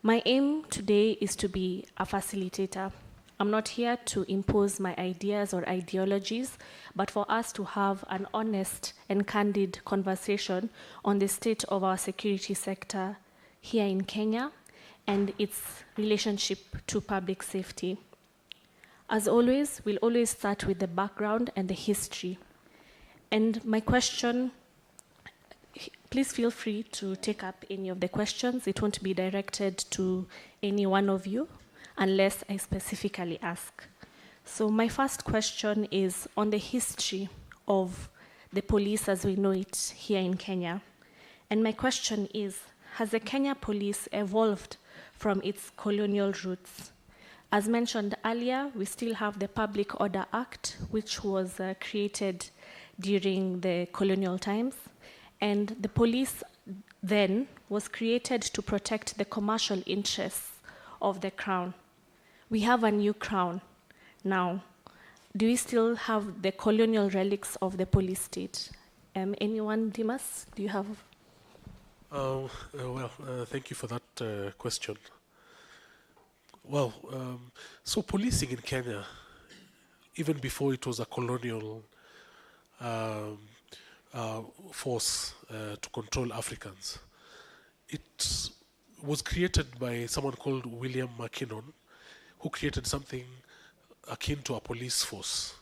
My aim today is to be a facilitator. I'm not here to impose my ideas or ideologies, but for us to have an honest and candid conversation on the state of our security sector here in Kenya and its relationship to public safety. As always, we'll always start with the background and the history. And my question, please feel free to take up any of the questions. It won't be directed to any one of you unless I specifically ask. So my first question is on the history of the police as we know it here in Kenya. And my question is, has the Kenya police evolved from its colonial roots? As mentioned earlier, we still have the Public Order Act, which was created during the colonial times. And the police then was created to protect the commercial interests of the crown. We have a new crown now. Do we still have the colonial relics of the police state? Anyone, Demas, do you have? Thank you for that question. Well, so policing in Kenya, even before it was a colonial force to control Africans, it was created by someone called William Mackinnon, who created something akin to a police force.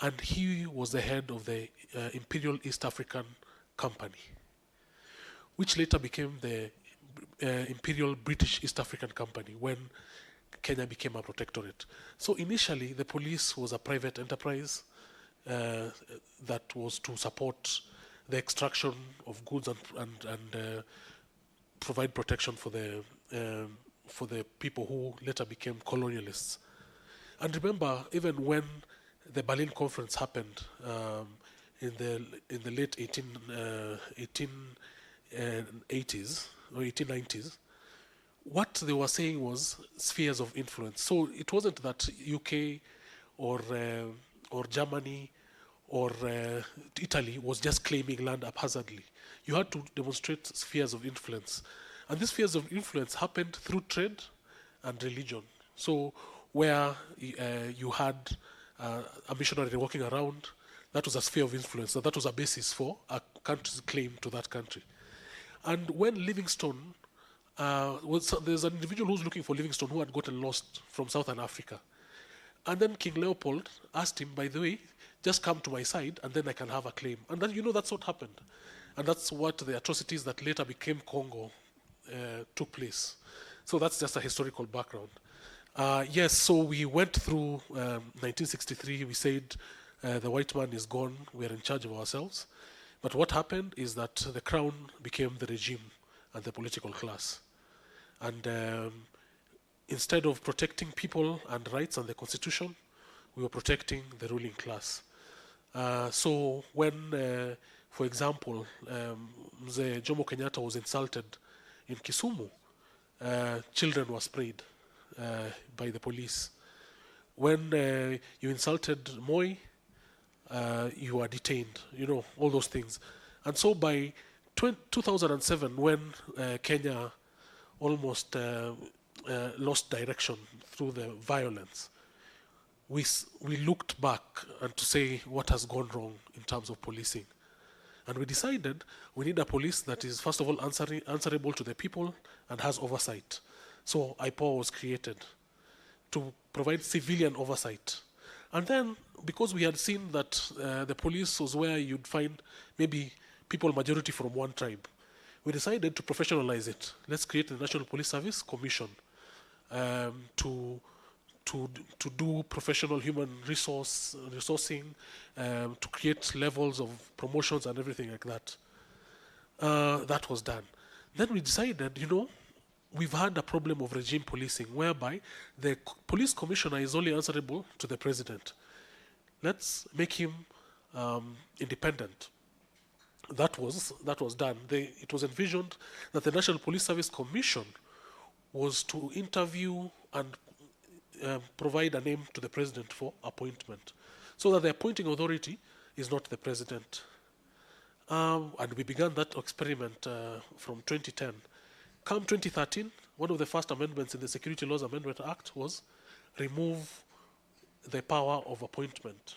And he was the head of the Imperial East African Company, which later became the Imperial British East African Company when Kenya became a protectorate. So initially, the police was a private enterprise that was to support the extraction of goods and provide protection for the people who later became colonialists. And remember, even when the Berlin Conference happened in the late 1880s or 1890s, what they were saying was spheres of influence. So it wasn't that UK or Germany or Italy was just claiming land haphazardly. You had to demonstrate spheres of influence. And these spheres of influence happened through trade and religion. So where you had a missionary walking around, that was a sphere of influence. So that was a basis for a country's claim to that country. And when Livingstone, there's an individual who's looking for Livingstone who had gotten lost from Southern Africa. And then King Leopold asked him, by the way, just come to my side and then I can have a claim. And then, that's what happened. And that's what the atrocities that later became Congo took place. So that's just a historical background. Yes, so we went through 1963. We said the white man is gone. We are in charge of ourselves. But what happened is that the crown became the regime and the political class. And instead of protecting people and rights and the constitution, we were protecting the ruling class. So when, for example, Mzee Jomo Kenyatta was insulted in Kisumu, children were sprayed by the police. When you insulted Moi, you were detained, all those things. And so by 2007, when Kenya almost lost direction through the violence, we looked back and to say what has gone wrong in terms of policing. And we decided we need a police that is, first of all, answerable to the people and has oversight. So IPOA was created to provide civilian oversight. And then, because we had seen that the police was where you'd find maybe people majority from one tribe, we decided to professionalize it. Let's create the National Police Service Commission to do professional human resourcing, to create levels of promotions and everything like that. That was done. Then we decided, we've had a problem of regime policing whereby the police commissioner is only answerable to the president. Let's make him independent. That was done. It was envisioned that the National Police Service Commission was to interview and provide a name to the president for appointment, so that the appointing authority is not the president. And we began that experiment from 2010. Come 2013, one of the first amendments in the Security Laws Amendment Act was remove the power of appointment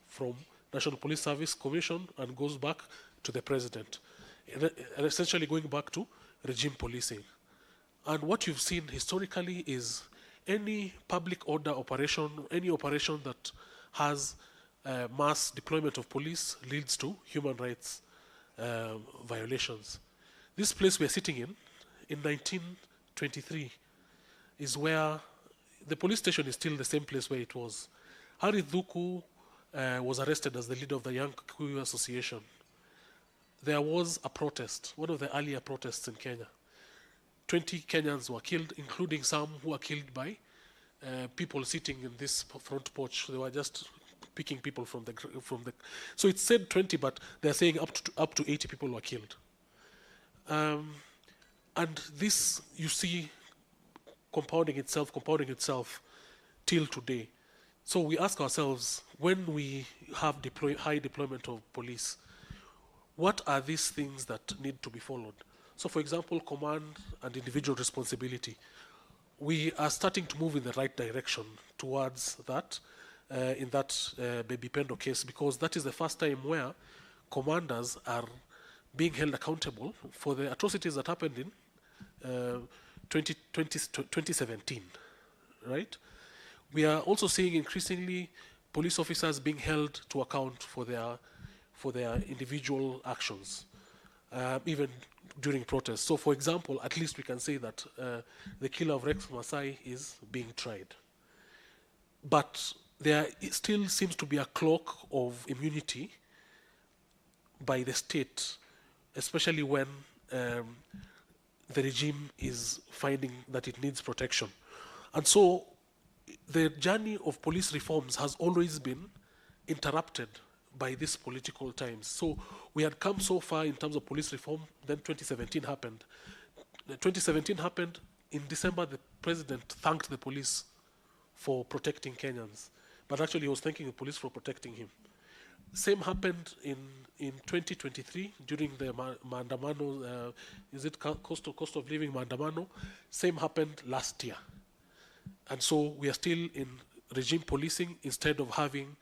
from National Police Service Commission and goes back to the president, essentially going back to regime policing. And what you've seen historically is any public order operation, any operation that has mass deployment of police leads to human rights violations. This place we're sitting in 1923, is where the police station is still the same place where it was. Harry Thuku was arrested as the leader of the Young Kikuyu Association. There was a protest, one of the earlier protests in Kenya. 20 Kenyans were killed, including some who were killed by people sitting in this front porch. They were just picking people from the. So it said 20, but they're saying up to 80 people were killed. And this, you see, compounding itself till today. So we ask ourselves, when we have high deployment of police, what are these things that need to be followed? So for example, command and individual responsibility. We are starting to move in the right direction towards that, in that Baby Pendo case, because that is the first time where commanders are being held accountable for the atrocities that happened in 2017, right? We are also seeing increasingly police officers being held to account for their individual actions, even during protests. So for example, at least we can say that the killer of Rex Masai is being tried. But there still seems to be a cloak of immunity by the state, especially when the regime is finding that it needs protection. And so the journey of police reforms has always been interrupted by these political times. So we had come so far in terms of police reform, then 2017 happened. 2017 happened, in December the president thanked the police for protecting Kenyans, but actually he was thanking the police for protecting him. Same happened in 2023 during the Maandamano, is it cost of living Maandamano? Same happened last year. And so we are still in regime policing instead of having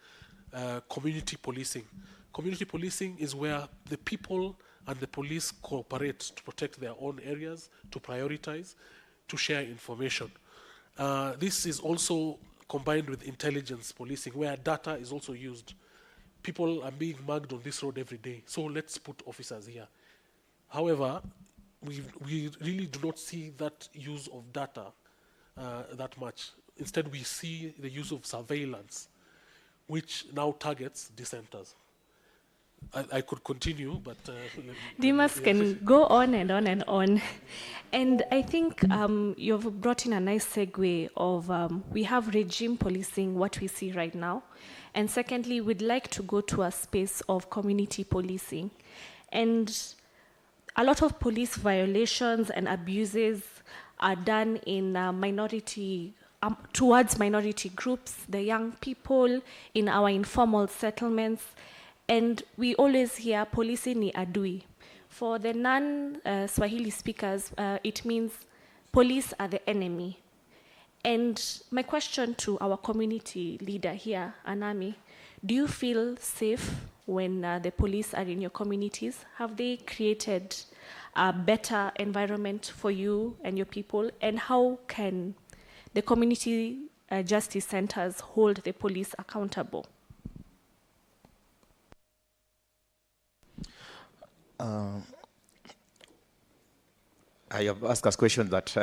community policing. Community policing is where the people and the police cooperate to protect their own areas, to prioritize, to share information. This is also combined with intelligence policing, where data is also used. People are being mugged on this road every day, so let's put officers here. However, we really do not see that use of data that much. Instead, we see the use of surveillance, which now targets dissenters. I could continue, but... Demas can go on and on and on. And I think you've brought in a nice segue of we have regime policing, what we see right now. And secondly, we'd like to go to a space of community policing. And a lot of police violations and abuses are done in towards minority groups, the young people, in our informal settlements. And we always hear polisi ni adui. For the non-Swahili speakers, it means police are the enemy. And my question to our community leader here, Anami, do you feel safe when the police are in your communities? Have they created a better environment for you and your people? And how can the community justice centers hold the police accountable? I have asked us question that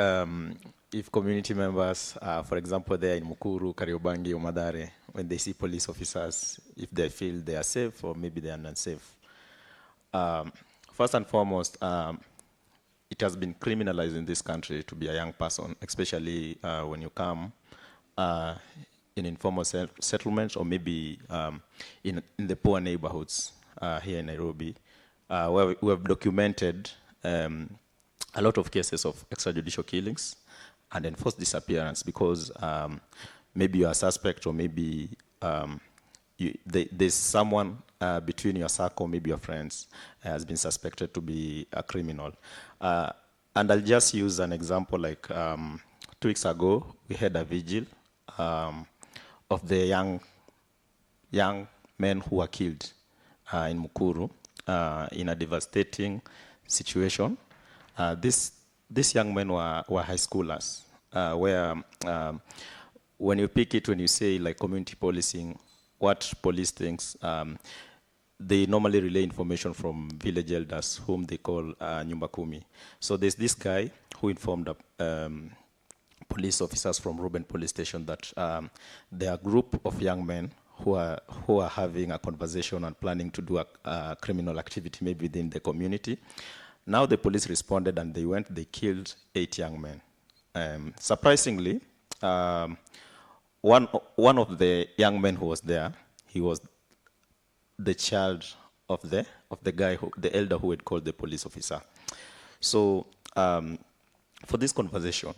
if community members, for example, they're in Mukuru, Kariobangi, or Madare, when they see police officers, if they feel they are safe or maybe they are not safe. First and foremost, it has been criminalized in this country to be a young person, especially when you come in informal settlements or maybe in the poor neighborhoods here in Nairobi, where we have documented a lot of cases of extrajudicial killings and enforced disappearance because maybe you're a suspect or maybe there's someone between your circle, maybe your friends, has been suspected to be a criminal. And I'll just use an example like 2 weeks ago, we had a vigil of the young men who were killed in Mukuru in a devastating situation. These young men were high schoolers, where when you pick it, when you say like community policing, what police thinks, they normally relay information from village elders, whom they call Nyumba Kumi. So there's this guy who informed police officers from Ruben police station that there are a group of young men who are having a conversation and planning to do a criminal activity maybe within the community. Now the police responded and they killed 8 young men. Surprisingly, one of the young men who was there, he was the child of the guy, the elder who had called the police officer. So for this conversation,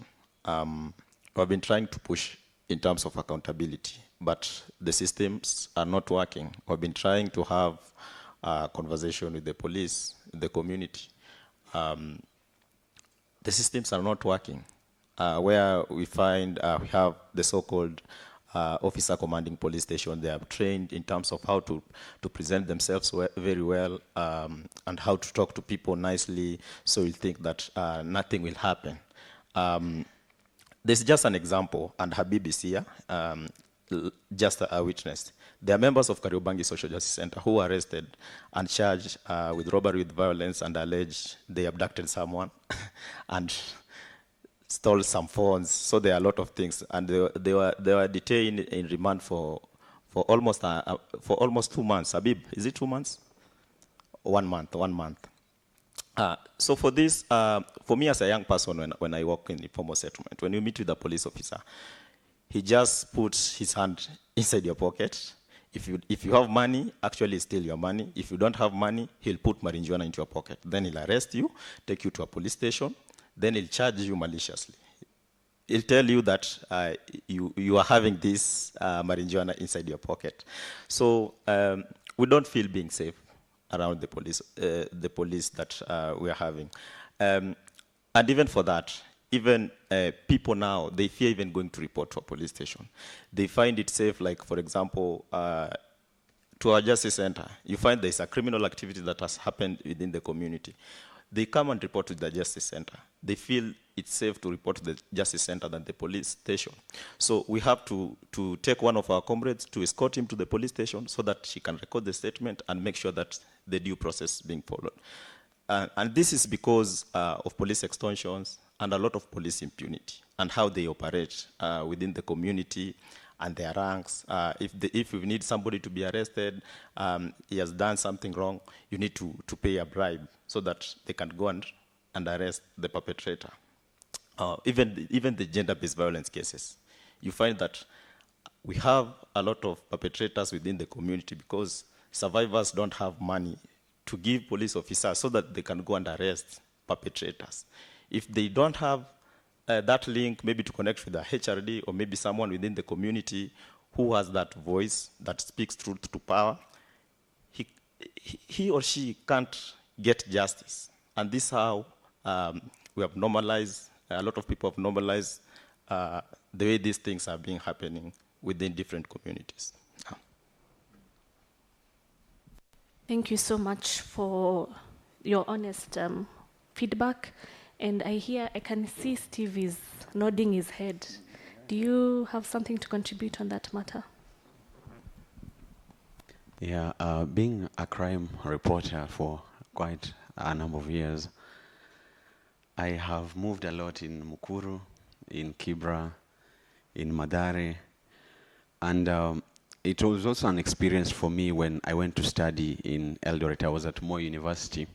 we've been trying to push in terms of accountability, but the systems are not working. We've been trying to have a conversation with the police, the community. The systems are not working. Where we find we have the so-called officer commanding police station. They are trained in terms of how to present themselves very well and how to talk to people nicely, so you think that nothing will happen. There's just an example, and Habib is here, just a witness. There are members of Kariobangi Social Justice Center who were arrested and charged with robbery with violence and alleged they abducted someone and stole some phones. So there are a lot of things, and they were detained in remand for almost 2 months. Habib, is it 2 months? 1 month. 1 month. So for this, for me as a young person, when I work in informal settlement, when you meet with a police officer, he just puts his hand inside your pocket. If you have money, actually steal your money. If you don't have money, he'll put marijuana into your pocket. Then he'll arrest you, take you to a police station, then he'll charge you maliciously. He'll tell you that you are having this marijuana inside your pocket. So we don't feel being safe around the police that we are having. And even for that, even people now, they fear even going to report to a police station. They find it safe, like, for example, to our justice center, you find there's a criminal activity that has happened within the community. They come and report to the justice center. They feel it's safe to report to the justice center than the police station. So we have to take one of our comrades to escort him to the police station so that she can record the statement and make sure that the due process is being followed. And this is because of police extortions and a lot of police impunity and how they operate within the community and their ranks. If you need somebody to be arrested, he has done something wrong, you need to pay a bribe so that they can go and arrest the perpetrator. Even the gender-based violence cases, you find that we have a lot of perpetrators within the community because survivors don't have money to give police officers so that they can go and arrest perpetrators. If they don't have that link, maybe to connect with the HRD or maybe someone within the community who has that voice that speaks truth to power, he or she can't get justice. And this is how we have normalized, a lot of people have normalized the way these things are being happening within different communities. Thank you so much for your honest feedback. And I can see Steve is nodding his head. Do you have something to contribute on that matter? Yeah, being a crime reporter for quite a number of years, I have moved a lot in Mukuru, in Kibra, in Madare, and it was also an experience for me when I went to study in Eldoret. I was at Moi University.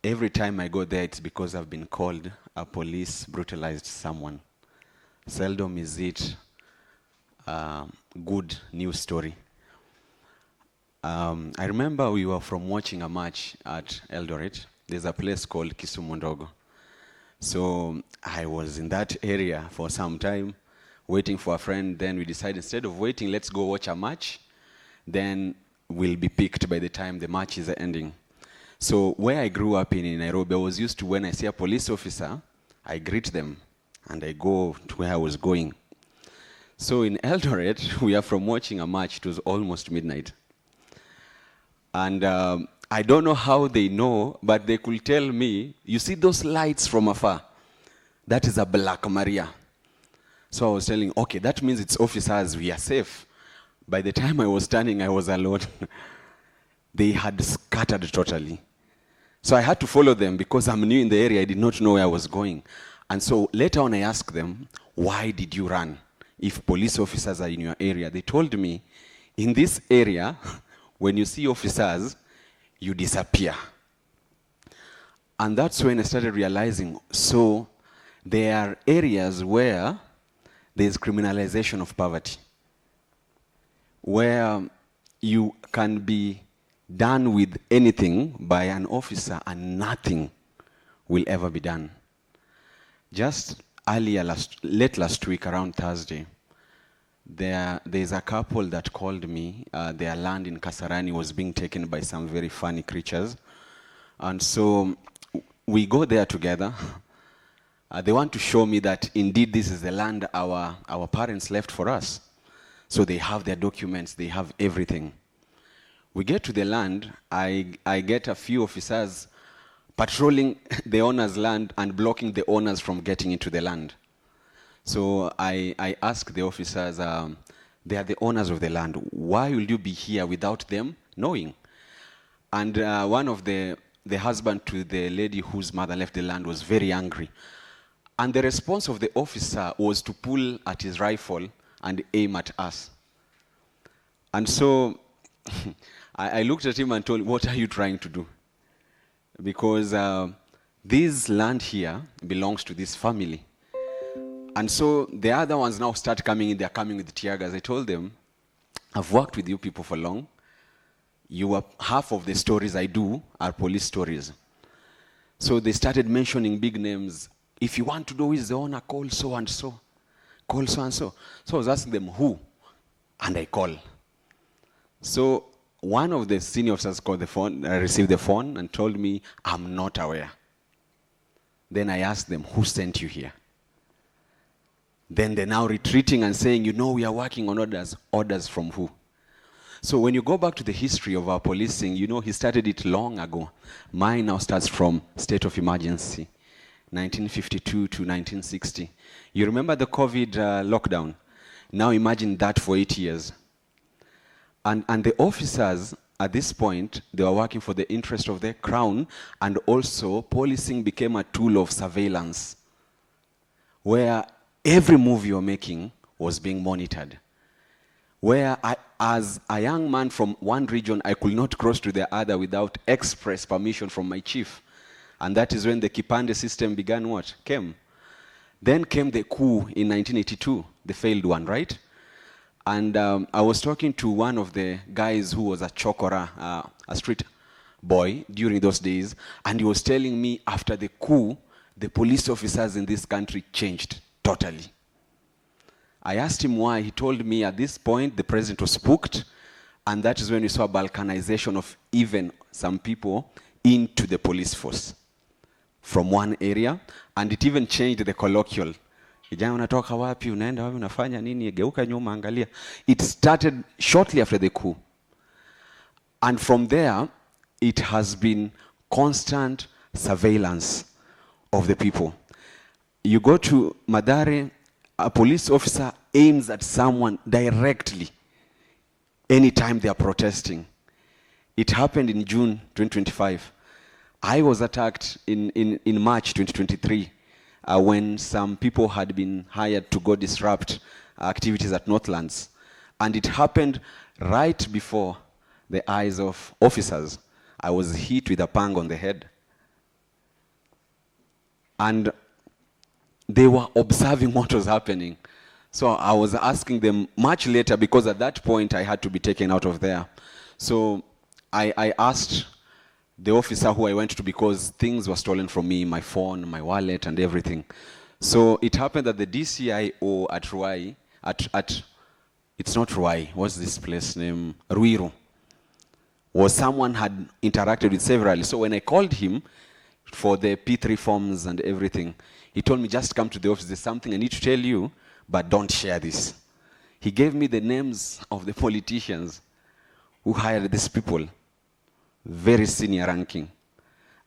Every time I go there, it's because I've been called a police brutalized someone. Seldom is it a good news story. I remember we were from watching a match at Eldoret. There's a place called Kisumu Ndogo. So I was in that area for some time, waiting for a friend. Then we decided, instead of waiting, let's go watch a match. Then we'll be picked by the time the match is ending. So where I grew up in Nairobi, I was used to when I see a police officer, I greet them and I go to where I was going. So in Eldoret, we are from watching a match. It was almost midnight. And I don't know how they know, but they could tell me, you see those lights from afar? That is a Black Maria. So I was telling, okay, that means it's officers, we are safe. By the time I was standing, I was alone. They had scattered totally. So I had to follow them because I'm new in the area. I did not know where I was going. And so later on I asked them, why did you run? If police officers are in your area. They told me, in this area, when you see officers, you disappear. And that's when I started realizing, so there are areas where there's criminalization of poverty, where you can be done with anything by an officer and nothing will ever be done. Just late last week, around Thursday, there's a couple that called me. Their land in Kasarani was being taken by some very funny creatures. And so we go there together. They want to show me that indeed this is the land our parents left for us. So they have their documents, they have everything. We get to the land, I get a few officers patrolling the owner's land and blocking the owners from getting into the land. So I ask the officers, they are the owners of the land, why will you be here without them knowing? And one of the husband to the lady whose mother left the land was very angry. And the response of the officer was to pull at his rifle and aim at us. And so I looked at him and told him, what are you trying to do? Because this land here belongs to this family. And so the other ones now start coming in, they're coming with tear gas. I told them, I've worked with you people for long. Half of the stories I do are police stories. So they started mentioning big names. If you want to know who is the owner, call so and so. Call so and so. So I was asking them who, and I call. So one of the senior officers called the phone, received the phone and told me, I'm not aware. Then I asked them, who sent you here? Then they're now retreating and saying, we are working on orders. Orders from who? So when you go back to the history of our policing, he started it long ago. Mine now starts from state of emergency, 1952 to 1960. You remember the COVID lockdown? Now imagine that for 8 years. And the officers, at this point, they were working for the interest of the crown, and also policing became a tool of surveillance, where every move you're making was being monitored. Where as a young man from one region, I could not cross to the other without express permission from my chief. And that is when the Kipande system began came. Then came the coup in 1982, the failed one, right? And I was talking to one of the guys who was a chokora, a street boy during those days, and he was telling me after the coup, the police officers in this country changed totally. I asked him why. He told me at this point the president was spooked, and that is when we saw balkanization of even some people into the police force from one area, and it even changed the colloquial. Kijana unatoka wapi, unaenda wapi, unafanya nini, geuka nyuma, angalia. It started shortly after the coup. And from there, it has been constant surveillance of the people. You go to Madare, a police officer aims at someone directly anytime they are protesting. It happened in June 2025. I was attacked in March 2023 when some people had been hired to go disrupt activities at Northlands. And it happened right before the eyes of officers. I was hit with a pang on the head. And they were observing what was happening. So I was asking them much later, because at that point I had to be taken out of there. So I asked the officer who I went to, because things were stolen from me, my phone, my wallet, and everything. So it happened that the DCIO at Ruai, it's not Ruai, what's this place name? Ruiru, was someone had interacted with severally. So when I called him for the P3 forms and everything, he told me, just come to the office, there's something I need to tell you, but don't share this. He gave me the names of the politicians who hired these people, very senior ranking.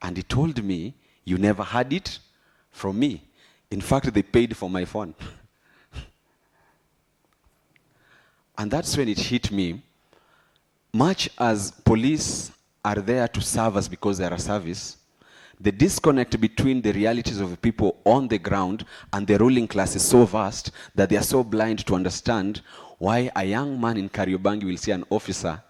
And he told me, you never had it from me. In fact, they paid for my phone. And that's when it hit me. Much as police are there to serve us because they are a service, the disconnect between the realities of the people on the ground and the ruling class is so vast that they are so blind to understand why a young man in Kariobangi will see an officer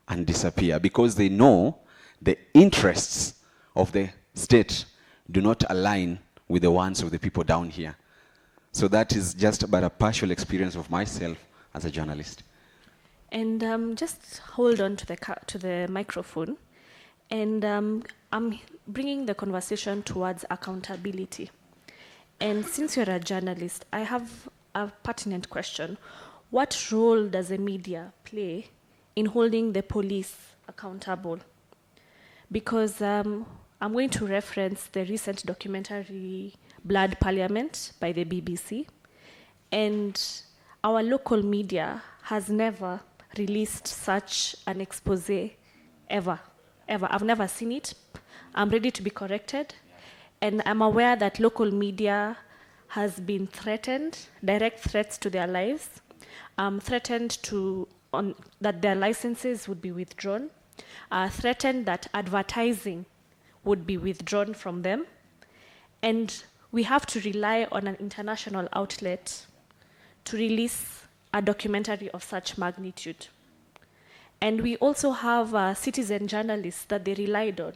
and disappear, because they know the interests of the state do not align with the ones of the people down here. So that is just about a partial experience of myself as a journalist. And just hold on to the microphone. And I'm bringing the conversation towards accountability. And since you're a journalist, I have a pertinent question. What role does the media play in holding the police accountable? Because I'm going to reference the recent documentary Blood Parliament by the BBC. And our local media has never released such an expose ever. I've never seen it. I'm ready to be corrected. And I'm aware that local media has been threatened, direct threats to their lives, threatened that their licenses would be withdrawn, threatened that advertising would be withdrawn from them. And we have to rely on an international outlet to release a documentary of such magnitude. And we also have citizen journalists that they relied on.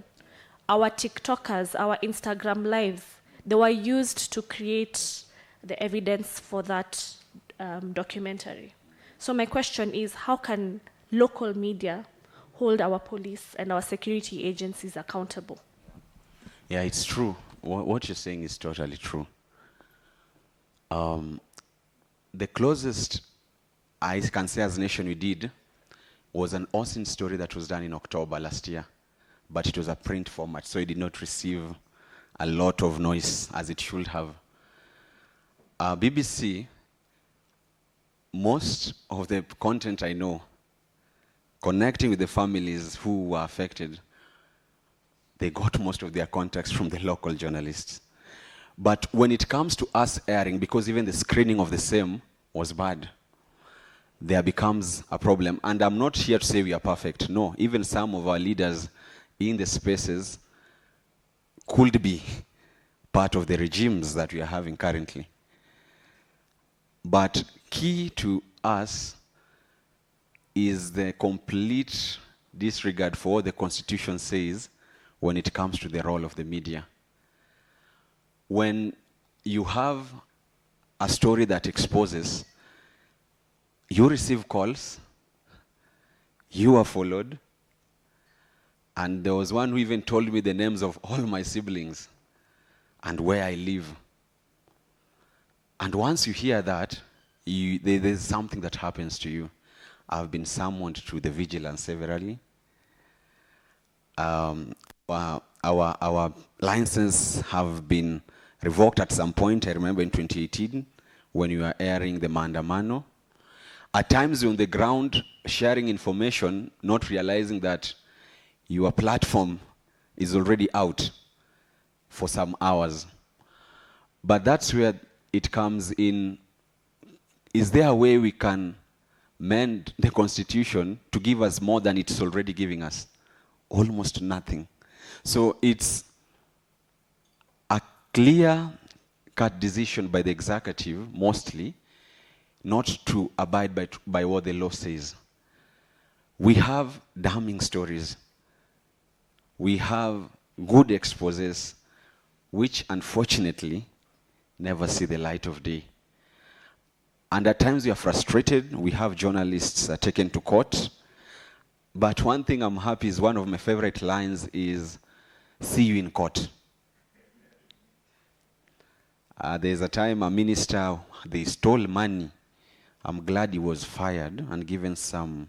Our TikTokers, our Instagram lives, they were used to create the evidence for that documentary. So my question is, how can local media hold our police and our security agencies accountable? Yeah, it's true. What you're saying is totally true. The closest I can say as a nation we did was an Austin story that was done in October last year, but it was a print format, so it did not receive a lot of noise as it should have. BBC, most of the content I know, connecting with the families who were affected, they got most of their contacts from the local journalists. But when it comes to us airing, because even the screening of the same was bad, there becomes a problem. And I'm not here to say we are perfect. No, even some of our leaders in the spaces could be part of the regimes that we are having currently. But key to us is the complete disregard for what the Constitution says when it comes to the role of the media. When you have a story that exposes, you receive calls, you are followed, and there was one who even told me the names of all my siblings and where I live. And once you hear that, there's something that happens to you. I've been summoned to the vigilance severally. Our licenses have been revoked at some point. I remember in 2018 when we were airing the Maandamano. At times on the ground, sharing information, not realizing that your platform is already out for some hours. But that's where it comes in. Is there a way we can mend the Constitution to give us more than it's already giving us? Almost nothing. So it's a clear-cut decision by the executive, mostly, not to abide by what the law says. We have damning stories. We have good exposes, which unfortunately never see the light of day. And at times we are frustrated. We have journalists taken to court. But one thing I'm happy is one of my favorite lines is, "See you in court." There's a time a minister, they stole money. I'm glad he was fired and given some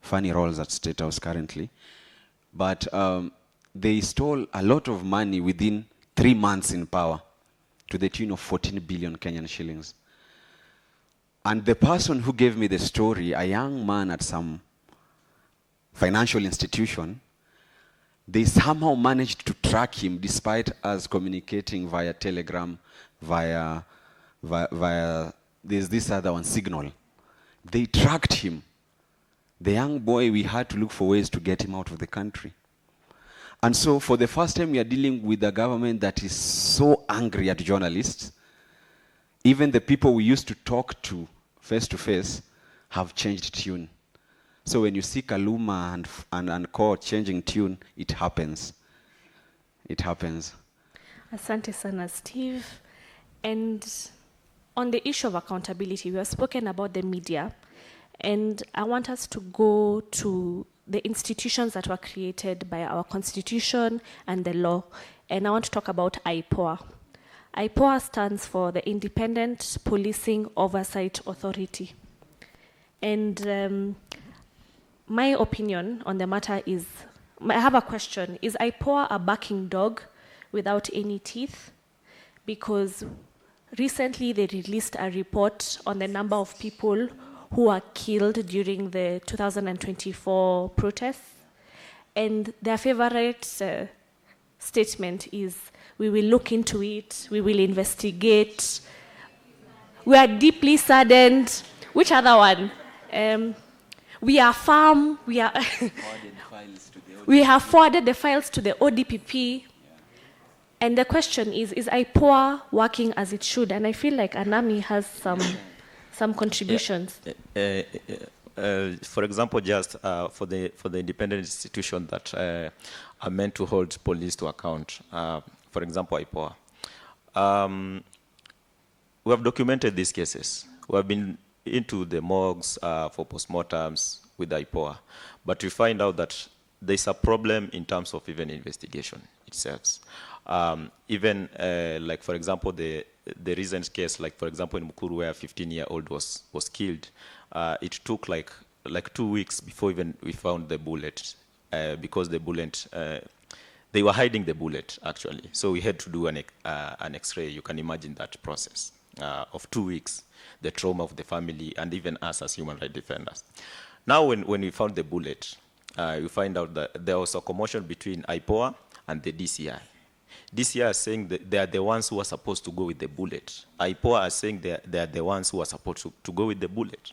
funny roles at State House currently. But they stole a lot of money within 3 months in power, to the tune of 14 billion Kenyan shillings. And the person who gave me the story, a young man at some financial institution, they somehow managed to track him despite us communicating via Telegram, via there's this other one, Signal. They tracked him. The young boy, we had to look for ways to get him out of the country. And so for the first time, we are dealing with a government that is so angry at journalists. Even the people we used to talk to face have changed tune. So when you see Kaluma and Core changing tune, it happens. It happens. Asante sana, Steve. And on the issue of accountability, we have spoken about the media, and I want us to go to the institutions that were created by our constitution and the law. And I want to talk about IPOA. IPOA stands for the Independent Policing Oversight Authority. And my opinion on the matter is, I have a question. Is IPOA a barking dog without any teeth? Because recently they released a report on the number of people who were killed during the 2024 protests. And their favorite statement is, we will look into it, we will investigate. We are deeply saddened. Which other one? We are firm, we have forwarded the files to the ODPP. And the question is IPOA working as it should? And I feel like Anami has some contributions. For example, just for the independent institution that are meant to hold police to account, for example, IPOA, we have documented these cases. We have been into the morgues for postmortems with IPOA, but we find out that there's a problem in terms of even investigation itself. Even like, for example, the recent case, like for example in Mukuru, where a 15-year-old was killed, it took like 2 weeks before even we found the bullet, because the bullet, they were hiding the bullet actually. So we had to do an X-ray. You can imagine that process of 2 weeks, the trauma of the family, and even us as human rights defenders. Now when we found the bullet, you find out that there was a commotion between IPOA and the DCI. DCI are saying that they are the ones who are supposed to go with the bullet. IPOA are saying they are the ones who are supposed to go with the bullet.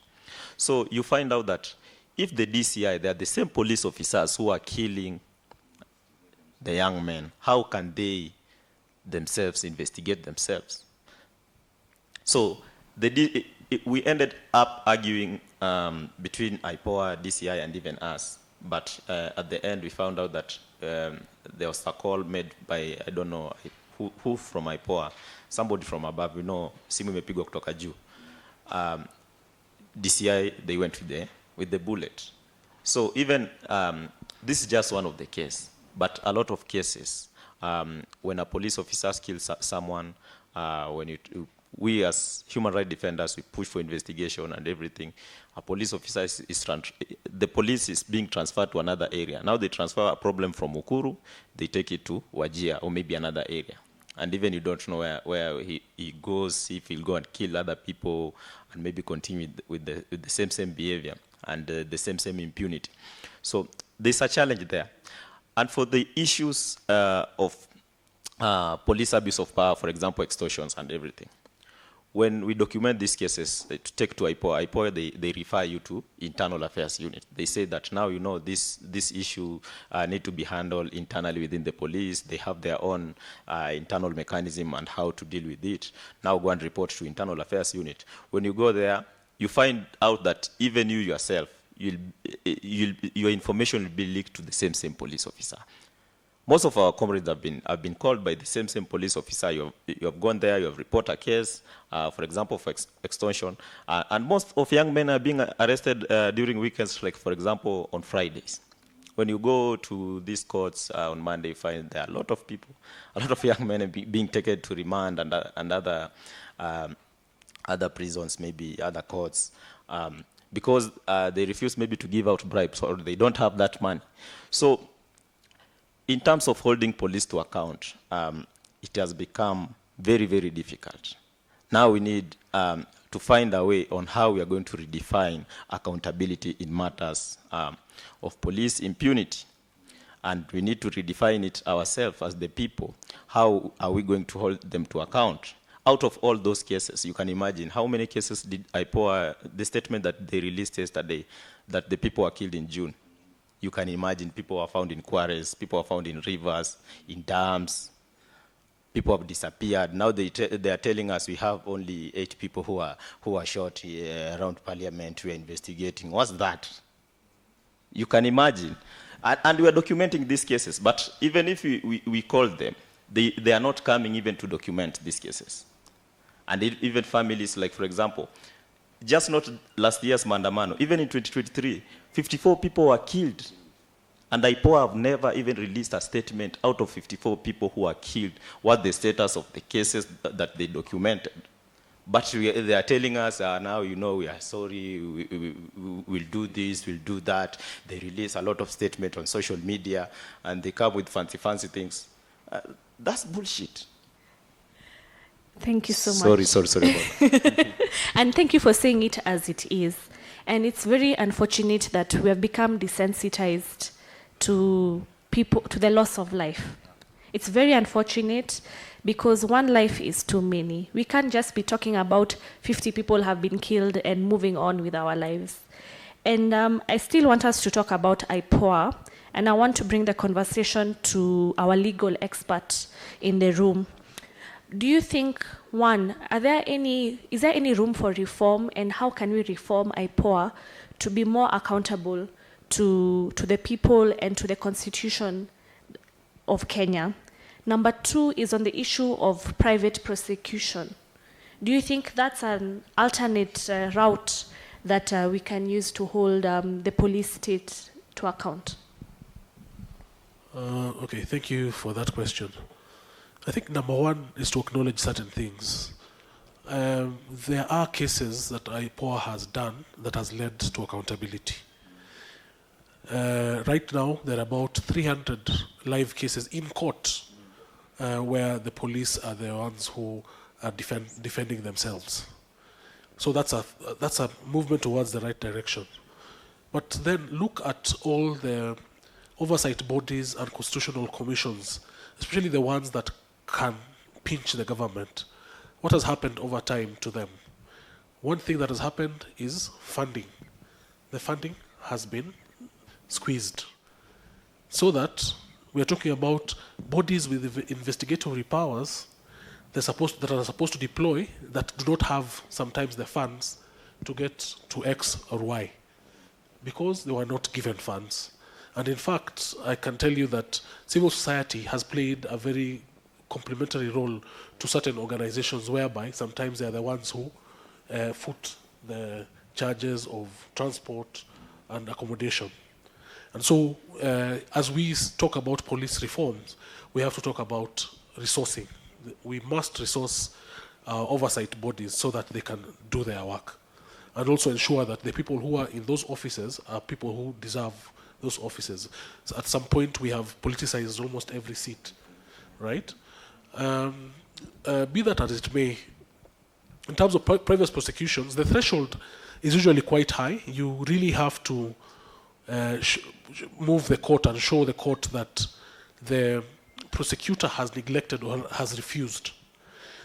So you find out that if the DCI, they are the same police officers who are killing the young men, how can they themselves investigate themselves? So we ended up arguing between IPOA, DCI, and even us. But at the end, we found out that there was a call made by, I don't know who from IPOA, somebody from above. We know, simu imepigwa kutoka juu. DCI, they went with the bullet. So even, this is just one of the cases, but a lot of cases, when a police officer kills someone, we as human rights defenders, we push for investigation and everything. A police officer the police is being transferred to another area. Now they transfer a problem from Mukuru, they take it to Wajir or maybe another area. And even you don't know where he goes, if he'll go and kill other people and maybe continue with the same behavior and the same impunity. So there's a challenge there. And for the issues of police abuse of power, for example, extortions and everything, when we document these cases to take to IPOA, they refer you to internal affairs unit. They say that now you know this issue need to be handled internally within the police. They have their own internal mechanism and how to deal with it. Now go and report to internal affairs unit. When you go there, you find out that even you yourself, your information will be leaked to the same police officer. Most of our comrades have been called by the same police officer. You have gone there, you have reported a case, for example, for extortion. And most of young men are being arrested during weekends, like, for example, on Fridays. When you go to these courts on Monday, you find there are a lot of people, a lot of young men being taken to remand and other prisons, maybe other courts, because they refuse maybe to give out bribes or they don't have that money. So in terms of holding police to account, it has become very, very difficult. Now we need to find a way on how we are going to redefine accountability in matters of police impunity. And we need to redefine it ourselves as the people. How are we going to hold them to account? Out of all those cases, you can imagine how many cases did IPOA, the statement that they released yesterday, that the people were killed in June. You can imagine people were found in quarries, people were found in rivers, in dams, people have disappeared. Now they are telling us we have only 8 people who are shot around Parliament. We are investigating. What's that? You can imagine. And we are documenting these cases, but even if we call them, they are not coming even to document these cases. And even families, like for example, just not last year's Mandamano, even in 2023, 54 people were killed. And IPOA have never even released a statement out of 54 people who were killed, what the status of the cases that they documented. But they are telling us, now, we are sorry, we'll do this, we'll do that. They release a lot of statements on social media, and they come with fancy things. That's bullshit. Thank you so much. Sorry. And thank you for saying it as it is. And it's very unfortunate that we have become desensitized to people, to the loss of life. It's very unfortunate because one life is too many. We can't just be talking about 50 people have been killed and moving on with our lives. And I still want us to talk about IPOA, and I want to bring the conversation to our legal expert in the room. Do you think, one, is there any room for reform, and how can we reform IPOA to be more accountable to the people and to the Constitution of Kenya? Number 2 is on the issue of private prosecution. Do you think that's an alternate route that we can use to hold the police state to account? Okay, thank you for that question. I think number 1 is to acknowledge certain things. There are cases that IPOA has done that has led to accountability. Right now, there are about 300 live cases in court where the police are the ones who are defending themselves. So that's a movement towards the right direction. But then look at all the oversight bodies and constitutional commissions, especially the ones that can pinch the government. What has happened over time to them? One thing that has happened is funding. The funding has been squeezed, so that we are talking about bodies with investigatory powers that are supposed to deploy, that do not have sometimes the funds to get to X or Y because they were not given funds. And in fact, I can tell you that civil society has played a very complementary role to certain organizations, whereby sometimes they are the ones who foot the charges of transport and accommodation. And so, as we talk about police reforms, we have to talk about resourcing. We must resource our oversight bodies so that they can do their work, and also ensure that the people who are in those offices are people who deserve those offices. So at some point, we have politicized almost every seat, right? Be that as it may, in terms of private prosecutions, the threshold is usually quite high. You really have to move the court and show the court that the prosecutor has neglected or has refused.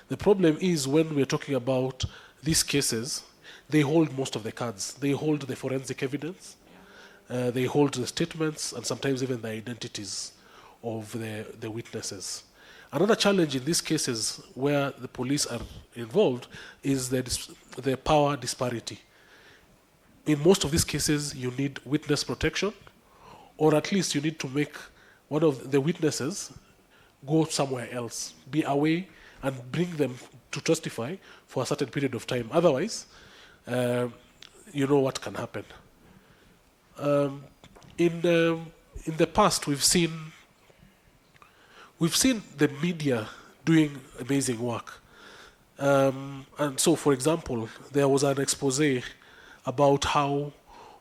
The problem is when we're talking about these cases, they hold most of the cards. They hold the forensic evidence, they hold the statements, and sometimes even the identities of the witnesses. Another challenge in these cases where the police are involved is the power disparity. In most of these cases, you need witness protection, or at least you need to make one of the witnesses go somewhere else, be away, and bring them to testify for a certain period of time. Otherwise, you know what can happen. In the past, we've seen the media doing amazing work. And so, for example, there was an expose about how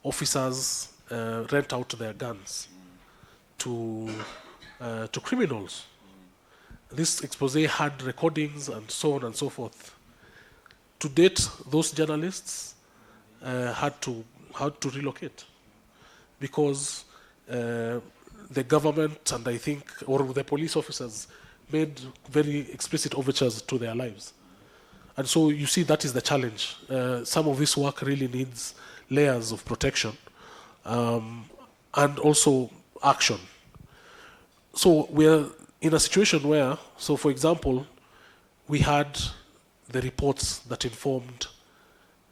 officers rent out their guns to criminals. This expose had recordings and so on and so forth. To date, those journalists had to relocate because the government and I think, or the police officers made very explicit overtures to their lives. And so you see that is the challenge. Some of this work really needs layers of protection and also action. So we're in a situation where, so for example, we had the reports that informed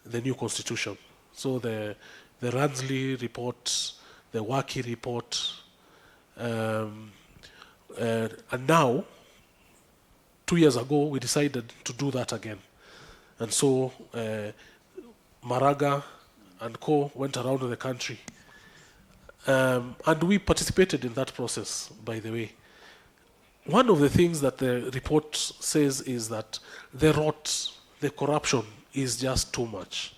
the new constitution. So the Ransley report, the Waki report, and now, 2 years ago, we decided to do that again. And so Maraga and co went around the country. And we participated in that process, by the way. One of the things that the report says is that the rot, the corruption is just too much.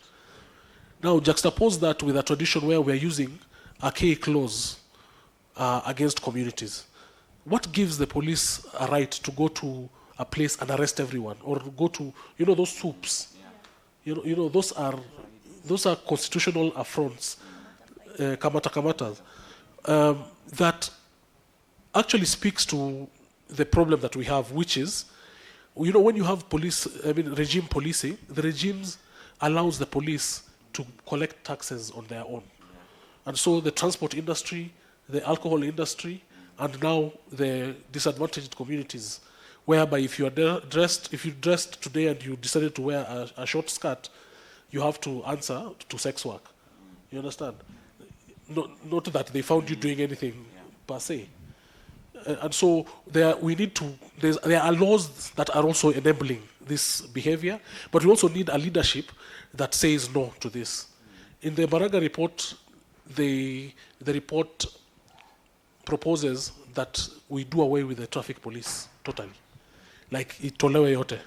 Now juxtapose that with a tradition where we're using archaic laws against communities. What gives the police a right to go to a place and arrest everyone, or go to, those soups? Those are constitutional affronts, kamatas, that actually speaks to the problem that we have, which is, when you have regime policing, the regimes allows the police to collect taxes on their own. And so the transport industry, the alcohol industry, and now the disadvantaged communities, whereby if you dressed today and you decided to wear a short skirt, you have to answer to sex work. You understand? Not that they found you doing anything per se. And so there are laws that are also enabling this behavior, but we also need a leadership that says no to this. In the Maraga report, the report proposes that we do away with the traffic police totally, like itolewe yote.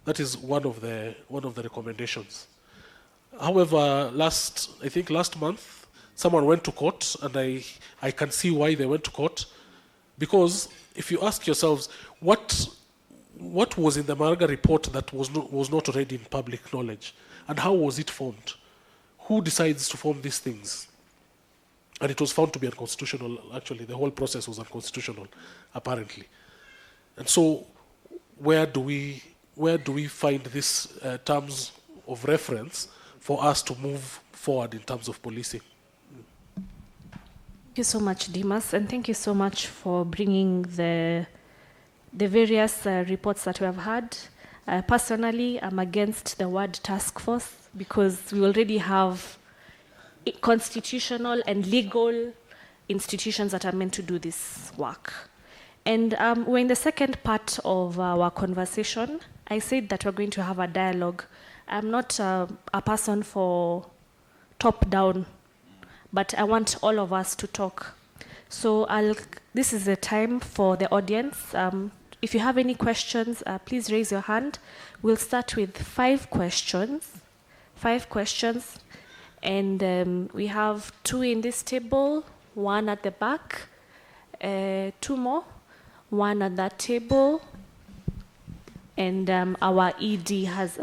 That is one of the recommendations. However, last month, someone went to court, and I can see why they went to court. Because if you ask yourselves, what was in the Maraga report that was not already in public knowledge, and how was it formed? Who decides to form these things? And it was found to be unconstitutional. Actually, the whole process was unconstitutional, apparently. And so, where do we find these terms of reference for us to move forward in terms of policing? Thank you so much, Demas, and thank you so much for bringing the various reports that we have had. Personally, I'm against the word task force because we already have constitutional and legal institutions that are meant to do this work. And we're in the second part of our conversation. I said that we're going to have a dialogue. I'm not a person for top-down, but I want all of us to talk. So this is the time for the audience. If you have any questions, please raise your hand. We'll start with 5 questions. 5 questions. And we have 2 in this table, 1 at the back, 2 more, 1 at that table, and our ED has,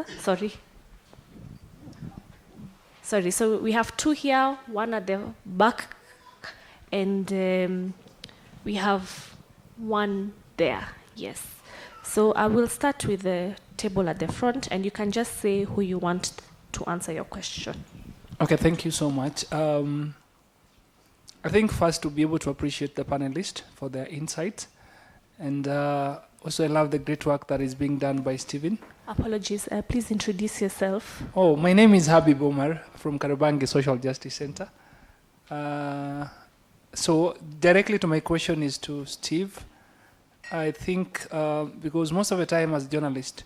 Sorry, so we have 2 here, 1 at the back, and we have 1 there, yes. So I will start with the table at the front, and you can just say who you want to answer your question. Okay, thank you so much. I think first to be able to appreciate the panelists for their insights, and also I love the great work that is being done by Stephen. Apologies, please introduce yourself. Oh, my name is Habib Omar from Kariobangi Social Justice Center. So directly to my question is to Steve. I think because most of the time as a journalist,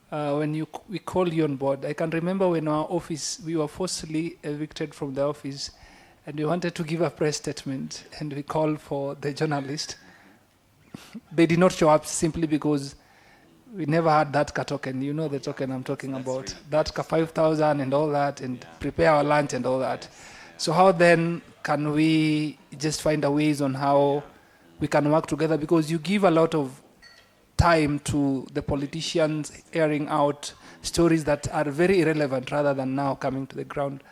when we call you on board, I can remember when our office, we were forcibly evicted from the office and we wanted to give a press statement and we called for the journalist. They did not show up simply because We never had that token. You know the token I'm talking about. That 5,000 and all that, and prepare our lunch and all that. So how then can we just find a ways on how we can work together? Because you give a lot of time to the politicians airing out stories that are very irrelevant rather than now coming to the ground.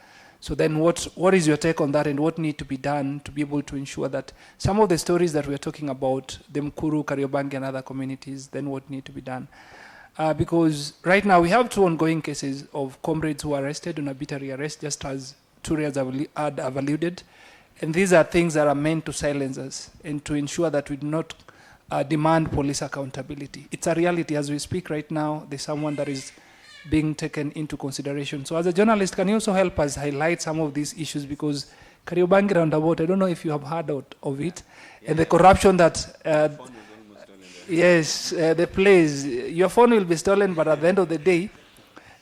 So then what is your take on that, and what needs to be done to be able to ensure that some of the stories that we're talking about, the Mukuru, Kariobangi and other communities, then what needs to be done? Because right now we have 2 ongoing cases of comrades who are arrested on arbitrary arrest, just as Toure have alluded. And these are things that are meant to silence us and to ensure that we do not demand police accountability. It's a reality as we speak right now. There's someone that is being taken into consideration. So as a journalist, can you also help us highlight some of these issues? Because Kariobangi roundabout, I don't know if you have heard of it, and the corruption that, yes, the place, your phone will be stolen, but at the end of the day,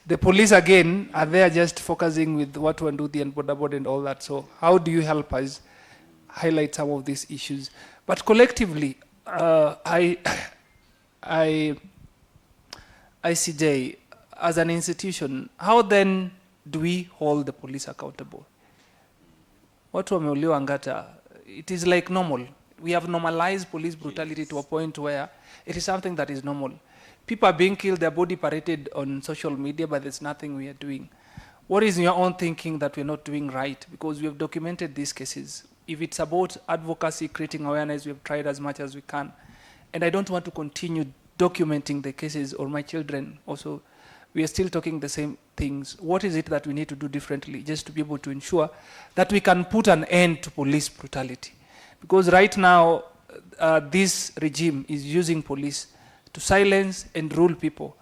the police again are there just focusing with what to do the border and all that. So how do you help us highlight some of these issues? But collectively, ICJ, as an institution, how then do we hold the police accountable? Watu wameuliwa Ngata, it is like normal. We have normalized police brutality to a point where it is something that is normal. People are being killed, their body paraded on social media, but there's nothing we are doing. What is your own thinking that we're not doing right? Because we have documented these cases. If it's about advocacy, creating awareness, we have tried as much as we can. And I don't want to continue documenting the cases, or my children also. We are still talking the same things. What is it that we need to do differently just to be able to ensure that we can put an end to police brutality? Because right now, this regime is using police to silence and rule people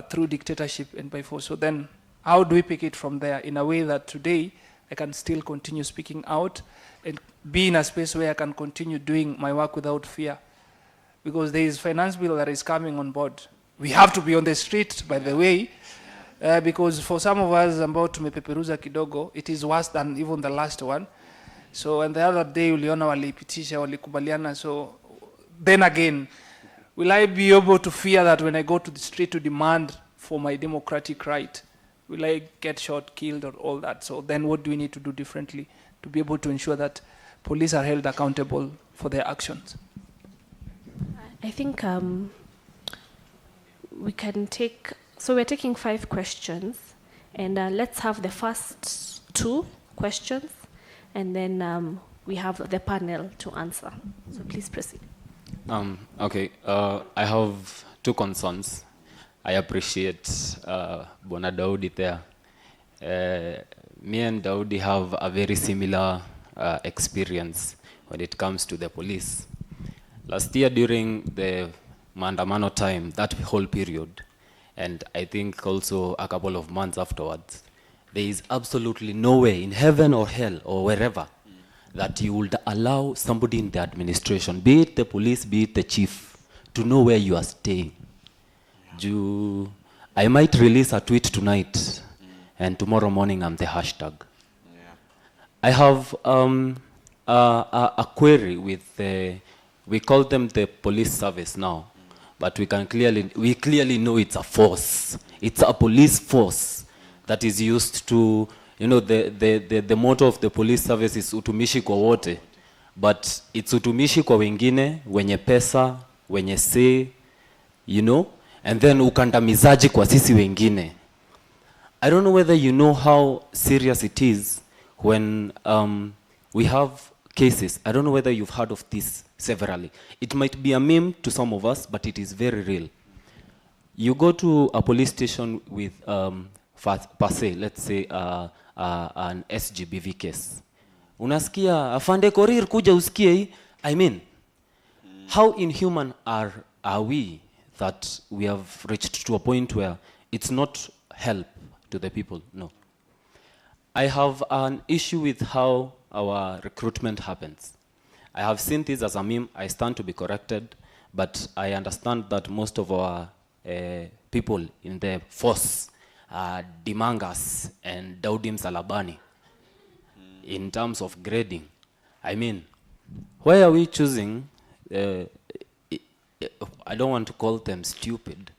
through dictatorship and by force. So then how do we pick it from there in a way that today I can still continue speaking out and be in a space where I can continue doing my work without fear? Because there is finance bill that is coming on board. We have to be on the street, by the way, because for some of us about tumepeperuza kidogo, it is worse than even the last one. So, and the other day, uliona walipitisha, walikubaliana. So, then again, will I be able to fear that when I go to the street to demand for my democratic right, will I get shot, killed, or all that? So then what do we need to do differently to be able to ensure that police are held accountable for their actions? I think we can take, so we're taking 5 questions, and let's have the first 2 questions, and then we have the panel to answer. So please proceed. Okay, I have 2 concerns. I appreciate Bona Daudi there. Me and Daudi have a very similar experience when it comes to the police. Last year during the Maandamano time, that whole period, and I think also a couple of months afterwards, there is absolutely no way in heaven or hell or wherever that you would allow somebody in the administration, be it the police, be it the chief, to know where you are staying. I might release a tweet tonight, and tomorrow morning I'm the hashtag. I have a query with we call them the police service now, but we clearly know it's a force. It's a police force that is used to, you know, the motto of the police service is utumishi kwa wote, but it's utumishi kwa wengine, wenye pesa, wenye say, you know, and then ukandamizaji kwa sisi wengine. I don't know whether you know how serious it is when we have cases. I don't know whether you've heard of this severally. It might be a meme to some of us, but it is very real. You go to a police station with, per se, let's say, an SGBV case. Unasikia, afande Korir kuja usikie. I mean, how inhuman are we that we have reached to a point where it's not help to the people? No. I have an issue with how our recruitment happens. I have seen this as a meme. I stand to be corrected, but I understand that most of our people in the force are Dimangas and Daudim Salabani in terms of grading. I mean, why are we choosing I don't want to call them stupid,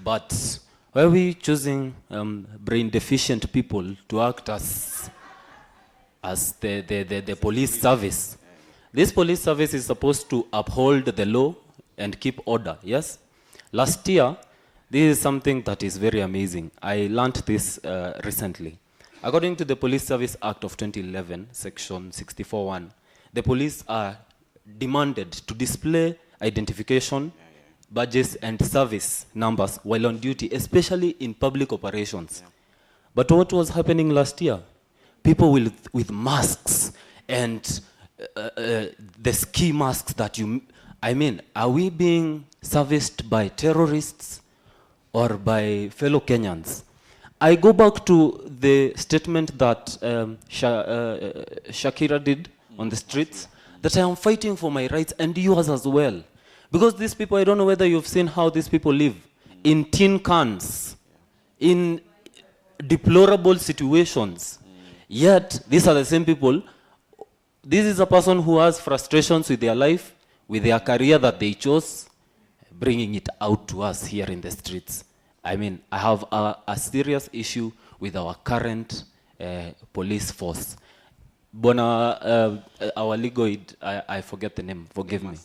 but why are we choosing brain deficient people to act as the police service? This police service is supposed to uphold the law and keep order, yes? Last year, this is something that is very amazing. I learned this recently. According to the Police Service Act of 2011, section 64(1), the police are demanded to display identification, badges, and service numbers while on duty, especially in public operations. Yeah. But what was happening last year? People with masks and the ski masks that are we being serviced by terrorists or by fellow Kenyans? I go back to the statement that Shakira did on the streets, that I am fighting for my rights and yours as well. Because these people, I don't know whether you've seen how these people live, in tin cans, in deplorable situations. Yet, these are the same people. This is a person who has frustrations with their life, with their career that they chose, bringing it out to us here in the streets. I mean, I have a serious issue with our current police force. Bona, our legal aid, I forget the name, forgive me.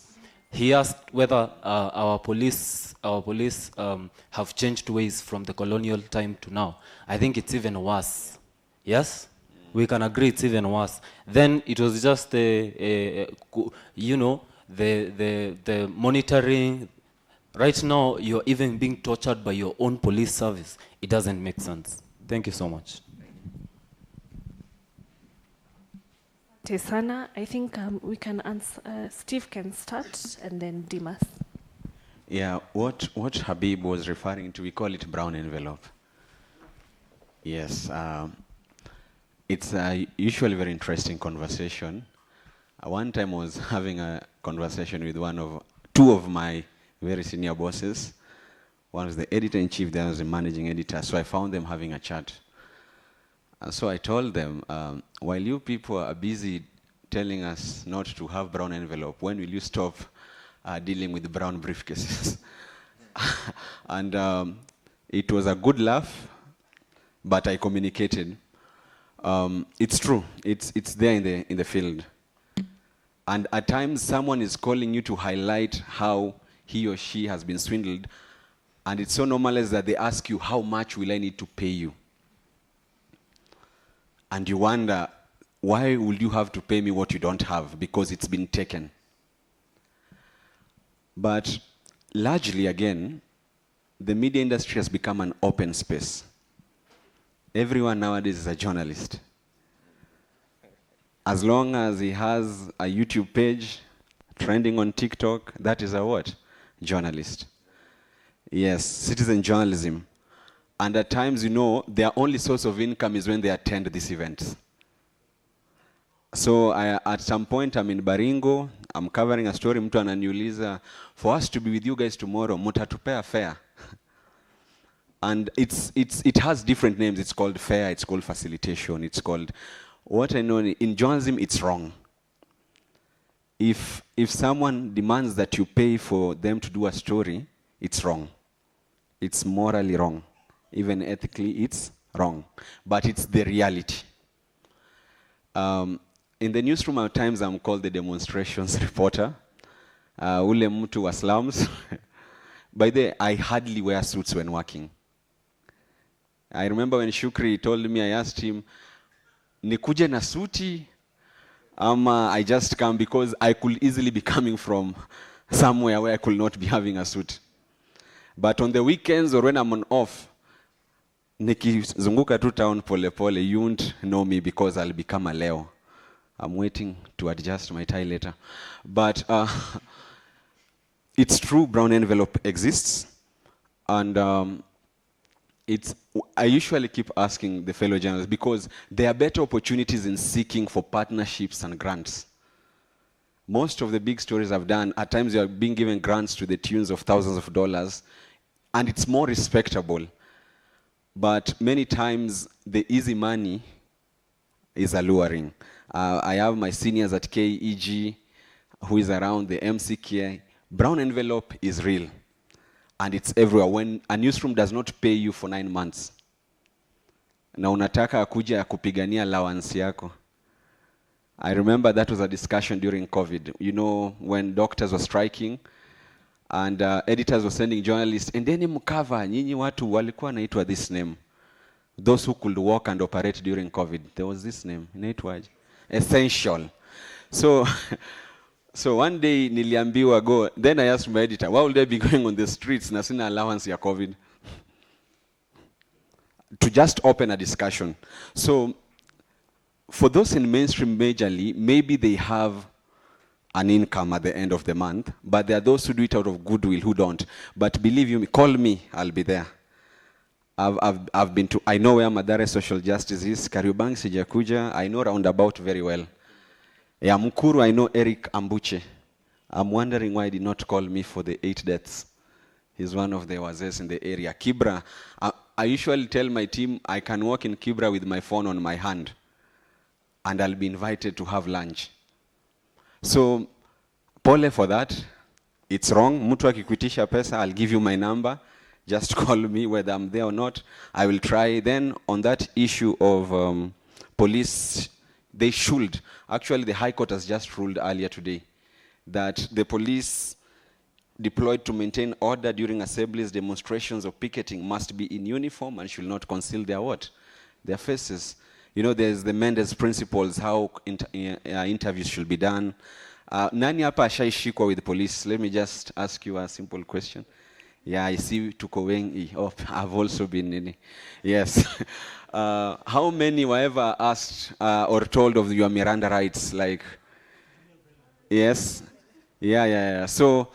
He asked whether our police have changed ways from the colonial time to now. I think it's even worse. Yes? We can agree it's even worse. Then it was just the monitoring. Right now, you're even being tortured by your own police service. It doesn't make sense. Thank you so much. Tesana, I think we can answer. Steve can start, and then Demas. Yeah, what Habib was referring to, we call it brown envelope. Yes, it's a usually very interesting conversation. One time I was having a conversation with two of my very senior bosses. One was the editor-in-chief, the other was the managing editor. So I found them having a chat. And so I told them, while you people are busy telling us not to have brown envelope, when will you stop dealing with brown briefcases? And it was a good laugh, but I communicated. It's true. It's there in the field. And at times, someone is calling you to highlight how he or she has been swindled, and it's so normalized that they ask you, how much will I need to pay you? And you wonder, why would you have to pay me what you don't have? Because it's been taken. But largely, again, the media industry has become an open space. Everyone nowadays is a journalist. As long as he has a YouTube page, trending on TikTok, that is a what? Journalist. Yes, citizen journalism. And at times, their only source of income is when they attend these events. So at some point, I'm in Baringo, I'm covering a story, mtu ananiuliza, for us to be with you guys tomorrow, mutatupea fare. And it has different names. It's called fare, it's called facilitation, it's called, what I know, in journalism, it's wrong. If someone demands that you pay for them to do a story, it's wrong. It's morally wrong. Even ethically, it's wrong. But it's the reality. In the newsroom at times, I'm called the demonstrations reporter. Ule mtu wa slums. By the way, I hardly wear suits when working. I remember when Shukri told me, I asked him, nikuje na suti? I just come because I could easily be coming from somewhere where I could not be having a suit. But on the weekends or when I'm on off, nikizunguka tu town pole pole, you won't know me because I'll become a Leo. I'm waiting to adjust my tie later. But it's true, brown envelope exists. And I usually keep asking the fellow journalists because there are better opportunities in seeking for partnerships and grants. Most of the big stories I've done, at times you are being given grants to the tunes of thousands of dollars, and it's more respectable. But many times the easy money is alluring. I have my seniors at KEG who is around the MCK. Brown envelope is real, and it's everywhere. When a newsroom does not pay you for 9 months, na unataka akuja kupigania allowance yako. I remember that was a discussion during COVID. You know, when doctors were striking, and editors were sending journalists, and then mkava, nyinyi watu walikuwa naitwa this name. Those who could walk and operate during COVID, there was this name, inaitwaje? Essential. So one day niliambiwa go, then I asked my editor, why would I be going on the streets na sina allowance ya COVID? To just open a discussion. So for those in mainstream majorly, maybe they have an income at the end of the month, but there are those who do it out of goodwill who don't. But believe you me, call me, I'll be there. I've been to, I know where Madare Social Justice is, Kariobangi sijakuja, I know Roundabout very well. Yeah, Mukuru, I know Eric Ambuche. I'm wondering why he did not call me for the 8 deaths. He's one of the wazes in the area. Kibra, I usually tell my team I can walk in Kibra with my phone on my hand, and I'll be invited to have lunch. So, pole for that. It's wrong. Mtu akikuitisha pesa, I'll give you my number. Just call me whether I'm there or not. I will try. Then on that issue of police, they should. Actually, the High Court has just ruled earlier today that the police deployed to maintain order during assemblies, demonstrations, or picketing must be in uniform and should not conceal their what? Their faces. You know, there's the Mendes principles, how interviews should be done. Nani hapa ashaishikwa with the police? Let me just ask you a simple question. Yeah, I see tuko wengi. Oh, I've also been in it. Yes. How many were ever asked or told of your Miranda rights? Like, yes. Yeah. So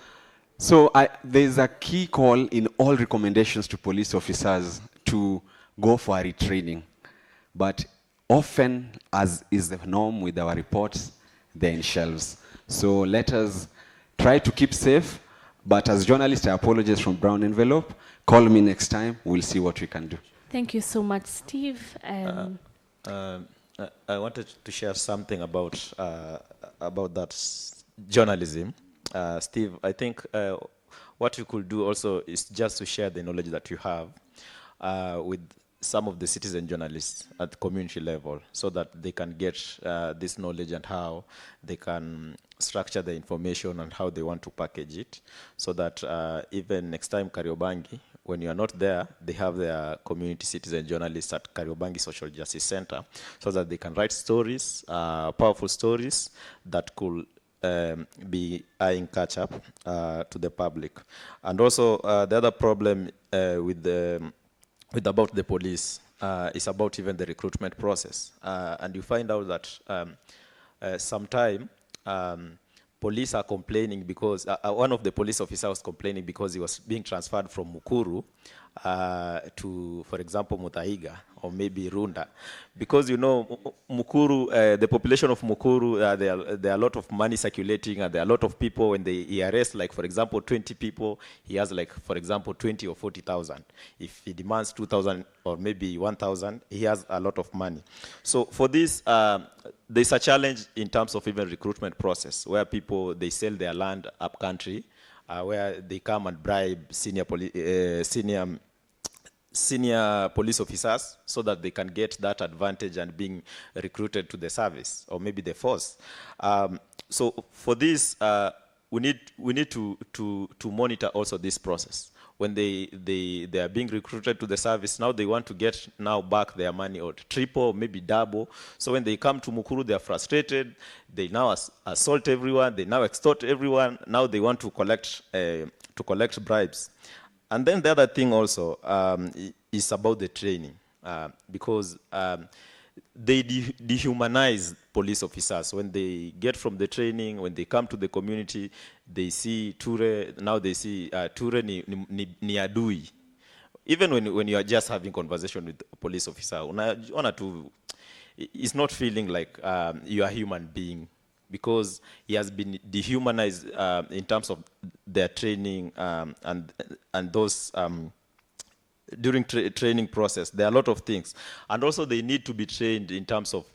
there's a key call in all recommendations to police officers to go for a retraining. But often, as is the norm with our reports, they're in shelves. So let us try to keep safe. But as journalists, I apologize from Brown Envelope. Call me next time. We'll see what we can do. Thank you so much, Steve. I wanted to share something about that journalism. Steve, I think what you could do also is just to share the knowledge that you have with some of the citizen journalists at the community level, so that they can get this knowledge and how they can structure the information and how they want to package it, so that even next time Kariobangi, when you are not there, they have their community citizen journalists at Kariobangi Social Justice Center, so that they can write stories, powerful stories that could be eyeing catch up to the public. And also the other problem with about the police is about even the recruitment process. And you find out that sometimes police are complaining because one of the police officers was complaining because he was being transferred from Mukuru to, for example, Mutaiga or maybe Runda. Because, you know, Mukuru, the population of Mukuru, there are a lot of money circulating, and there are a lot of people. When he arrests, like, for example, 20 people, he has, like, for example, 20 or 40,000. If he demands 2,000 or maybe 1,000, he has a lot of money. So for this, there's a challenge in terms of even recruitment process, where people, they sell their land up country, where they come and bribe senior police officers so that they can get that advantage and being recruited to the service or maybe the force. So for this, we need to monitor also this process. When they are being recruited to the service, now they want to get now back their money, or triple, maybe double. So when they come to Mukuru, they are frustrated. They now assault everyone. They now extort everyone. Now they want to collect bribes. And then the other thing also is about the training, because they dehumanize police officers. When they get from the training, when they come to the community, they see Toure, now they see Toure ni adui. Even when you are just having conversation with a police officer, it's not feeling like you are a human being, because he has been dehumanized in terms of their training and those during training process. There are a lot of things, and also they need to be trained in terms of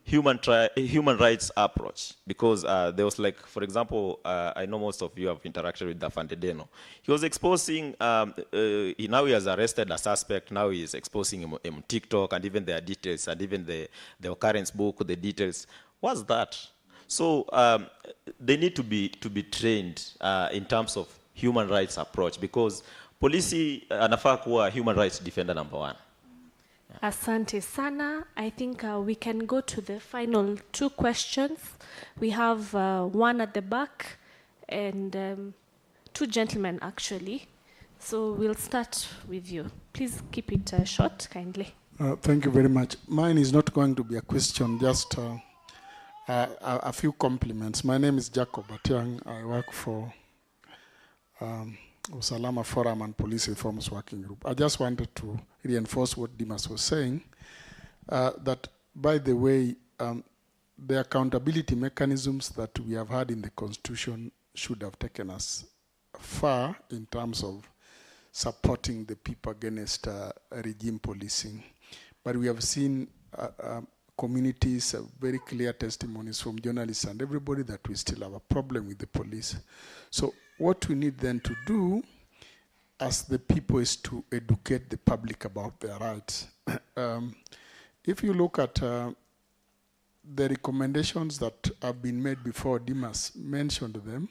human rights approach, because there was like, for example, I know most of you have interacted with the Fondation. He was exposing, now he has arrested a suspect, now he is exposing him on TikTok, and even their details, and even the occurrence book, the details. What's that? So they need to be trained in terms of human rights approach, because polisi anafaa kuwa human rights defender number one. Asante sana. I think we can go to the final 2 questions. We have one at the back and 2 gentlemen actually. So we'll start with you. Please keep it short, kindly. Thank you very much. Mine is not going to be a question, just a few compliments. My name is Jacob Atiang. I work for Usalama Forum and Police Reforms Working Group. I just wanted to reinforce what Demas was saying, that, by the way, the accountability mechanisms that we have had in the Constitution should have taken us far in terms of supporting the people against regime policing. But we have seen communities, very clear testimonies from journalists and everybody that we still have a problem with the police. So what we need then to do as the people is to educate the public about their rights. If you look at the recommendations that have been made before, Demas mentioned them,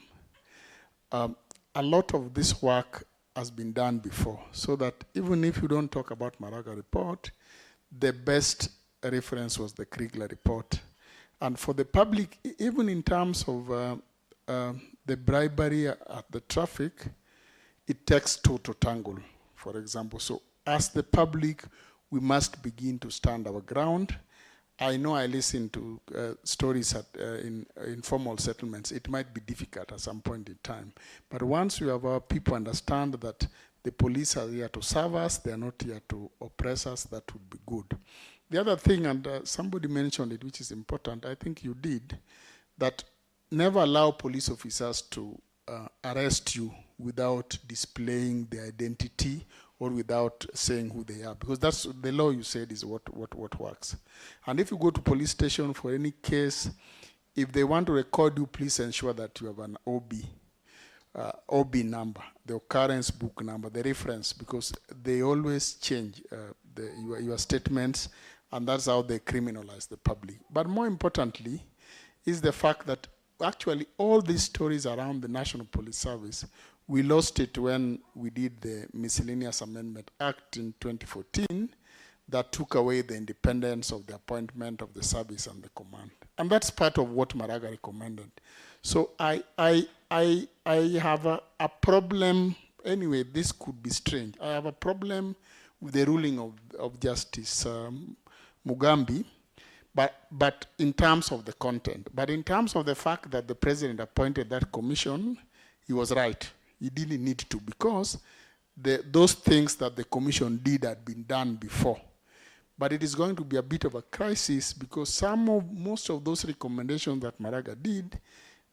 a lot of this work has been done before, so that even if you don't talk about Maraga report, the best reference was the Kriegler report. And for the public, even in terms of the bribery at the traffic, it takes 2 to tangle, for example. So as the public, we must begin to stand our ground. I know I listen to stories in informal settlements. It might be difficult at some point in time. But once we have our people understand that the police are here to serve us, they are not here to oppress us, that would be good. The other thing, and somebody mentioned it, which is important, I think you did, that never allow police officers to arrest you without displaying their identity or without saying who they are, because that's the law you said is what works. And if you go to police station for any case, if they want to record you, please ensure that you have an OB number, the occurrence book number, the reference, because they always change your statements, and that's how they criminalize the public. But more importantly is the fact that actually all these stories around the National Police Service, we lost it when we did the Miscellaneous Amendment Act in 2014 that took away the independence of the appointment of the service and the command. And that's part of what Maraga recommended. So I have a problem, anyway, this could be strange. I have a problem with the ruling of Justice Mugambi, but in terms of the content. But in terms of the fact that the president appointed that commission, he was right. He didn't need to, because those things that the commission did had been done before. But it is going to be a bit of a crisis, because most of those recommendations that Maraga did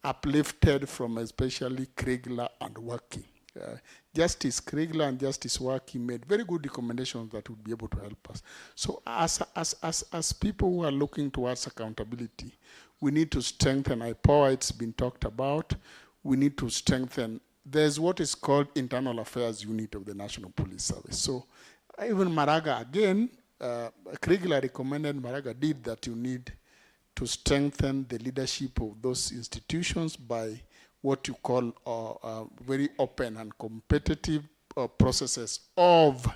uplifted from especially Kriegler and Waki. Justice Kriegler and Justice Waki made very good recommendations that would be able to help us. So as people who are looking towards accountability, we need to strengthen IPOA. It's been talked about. We need to strengthen. There's what is called Internal Affairs Unit of the National Police Service. So even Maraga, again, Kriegler recommended, Maraga did, that you need to strengthen the leadership of those institutions by what you call very open and competitive processes of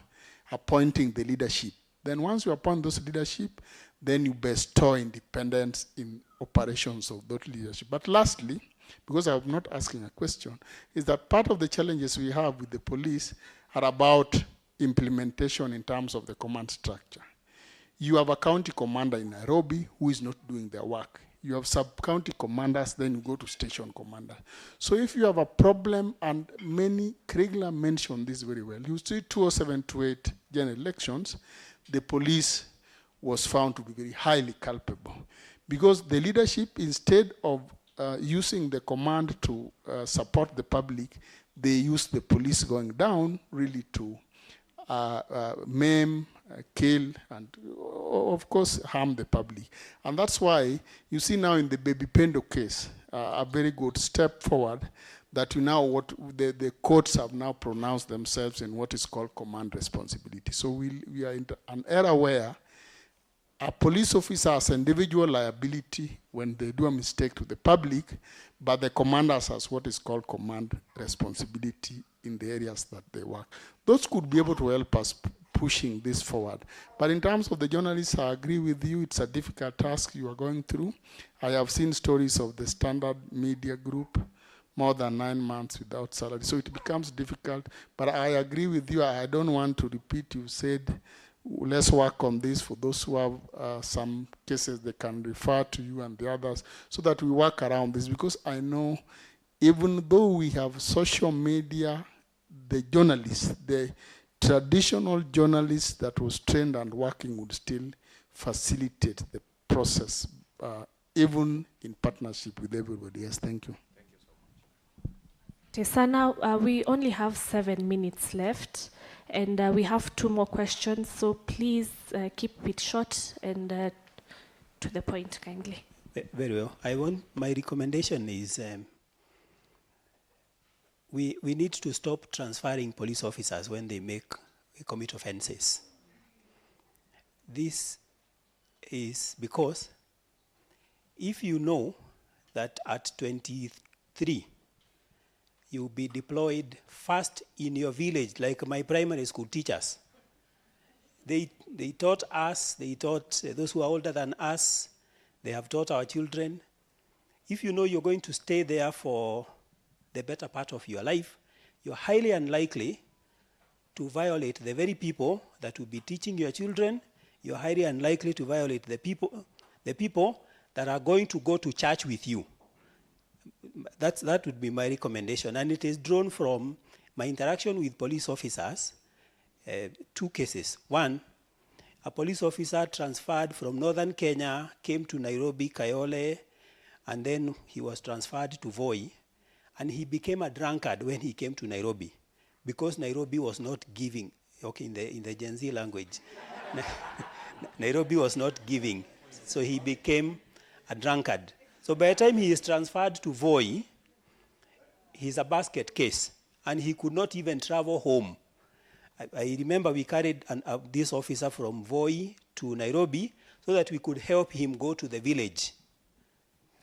appointing the leadership. Then once you appoint those leadership, then you bestow independence in operations of that leadership. But lastly, because I'm not asking a question, is that part of the challenges we have with the police are about implementation in terms of the command structure. You have a county commander in Nairobi who is not doing their work. You have sub-county commanders, then you go to station commander. So if you have a problem, and Kriegler mentioned this very well, you see 2007-2008 general elections, the police was found to be very highly culpable, because the leadership, instead of using the command to support the public, they used the police going down really to maim, kill, and of course harm the public. And that's why you see now in the Baby Pendo case, a very good step forward that what the courts have now pronounced themselves in what is called command responsibility. So we are in an era where a police officer has individual liability when they do a mistake to the public, but the commanders has what is called command responsibility in the areas that they work. Those could be able to help us pushing this forward. But in terms of the journalists, I agree with you, it's a difficult task you are going through. I have seen stories of the Standard Media Group, more than 9 months without salary. So it becomes difficult, but I agree with you. I don't want to repeat, you said, let's work on this. For those who have some cases, they can refer to you and the others so that we work around this, because I know even though we have social media, the journalists, the traditional journalists that was trained and working would still facilitate the process, even in partnership with everybody. Yes, thank you. Tesana, we only have 7 minutes left, and we have 2 more questions, so please keep it short and to the point, kindly. Very well. My recommendation is we need to stop transferring police officers when they commit offenses. This is because if you know that at 23, you'll be deployed first in your village, like my primary school teachers. They taught us, they taught those who are older than us, they have taught our children. If you know you're going to stay there for the better part of your life, you're highly unlikely to violate the very people that will be teaching your children. You're highly unlikely to violate the people that are going to go to church with you. That would be my recommendation, and it is drawn from my interaction with police officers. 2 cases. One, a police officer transferred from northern Kenya, came to Nairobi, Kayole, and then he was transferred to Voi, and he became a drunkard when he came to Nairobi, because Nairobi was not giving. Okay, in the Gen Z language, Nairobi was not giving, so he became a drunkard. So by the time he is transferred to Voi, he's a basket case, and he could not even travel home. I remember we carried this officer from Voi to Nairobi so that we could help him go to the village.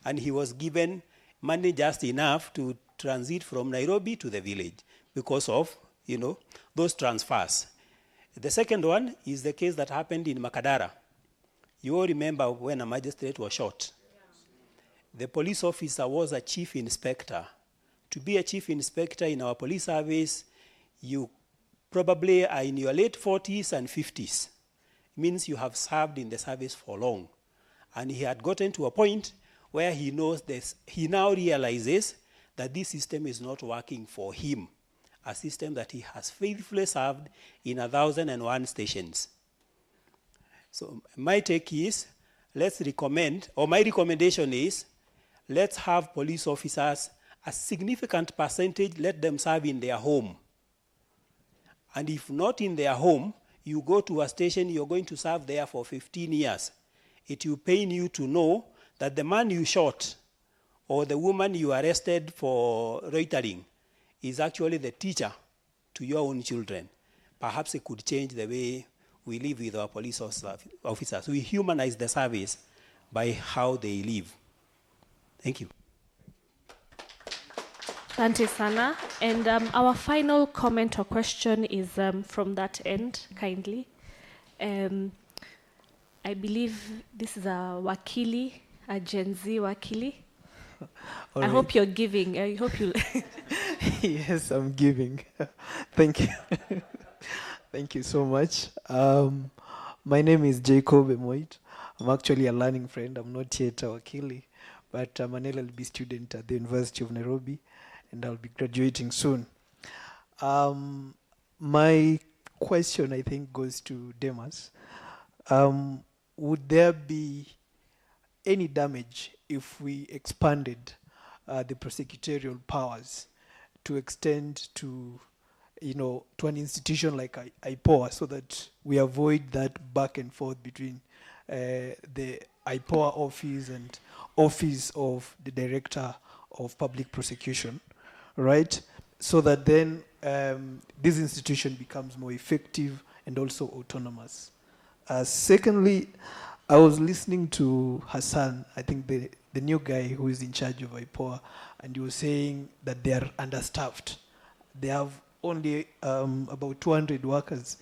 And he was given money just enough to transit from Nairobi to the village because of, those transfers. The second one is the case that happened in Makadara. You all remember when a magistrate was shot. The police officer was a chief inspector. To be a chief inspector in our police service, you probably are in your late 40s and 50s. It means you have served in the service for long. And he had gotten to a point where he knows this. He now realizes that this system is not working for him, a system that he has faithfully served in 1,001 stations. So my take is, my recommendation is, let's have police officers, a significant percentage, let them serve in their home. And if not in their home, you go to a station, you're going to serve there for 15 years. It will pain you to know that the man you shot or the woman you arrested for loitering is actually the teacher to your own children. Perhaps it could change the way we live with our police officers. We humanize the service by how they live. Thank you. Asante sana. And our final comment or question is from that end, kindly. I believe this is a wakili, a Gen Z wakili. I hope you're giving. I hope you... Yes, I'm giving. Thank you. Thank you so much. My name is Jacob Emoit. I'm actually a learning friend. I'm not yet a wakili, but I'm an LLB student at the University of Nairobi, and I'll be graduating soon. My question, I think, goes to Demas. Would there be any damage if we expanded the prosecutorial powers to extend to to an institution like IPOA, so that we avoid that back and forth between the IPOA office and office of the Director of Public Prosecution, right? So that then this institution becomes more effective and also autonomous. Secondly, I was listening to Hassan, I think the new guy who is in charge of IPOA, and he was saying that they are understaffed. They have only about 200 workers,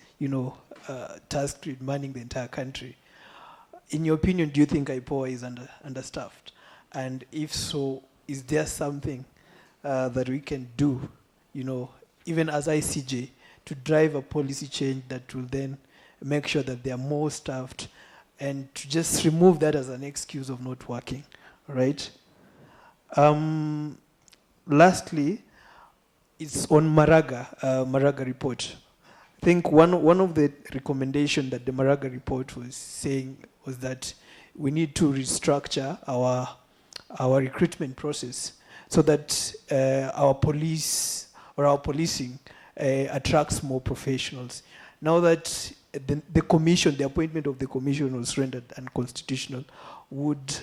tasked with manning the entire country. In your opinion, do you think IPOA is understaffed? And if so, is there something that we can do, even as ICJ, to drive a policy change that will then make sure that they are more staffed, and to just remove that as an excuse of not working, right? Lastly, it's on Maraga report. I think one of the recommendations that the Maraga report was saying was that we need to restructure our recruitment process so that our police or our policing attracts more professionals. Now that the commission, the appointment of the commission was rendered unconstitutional, would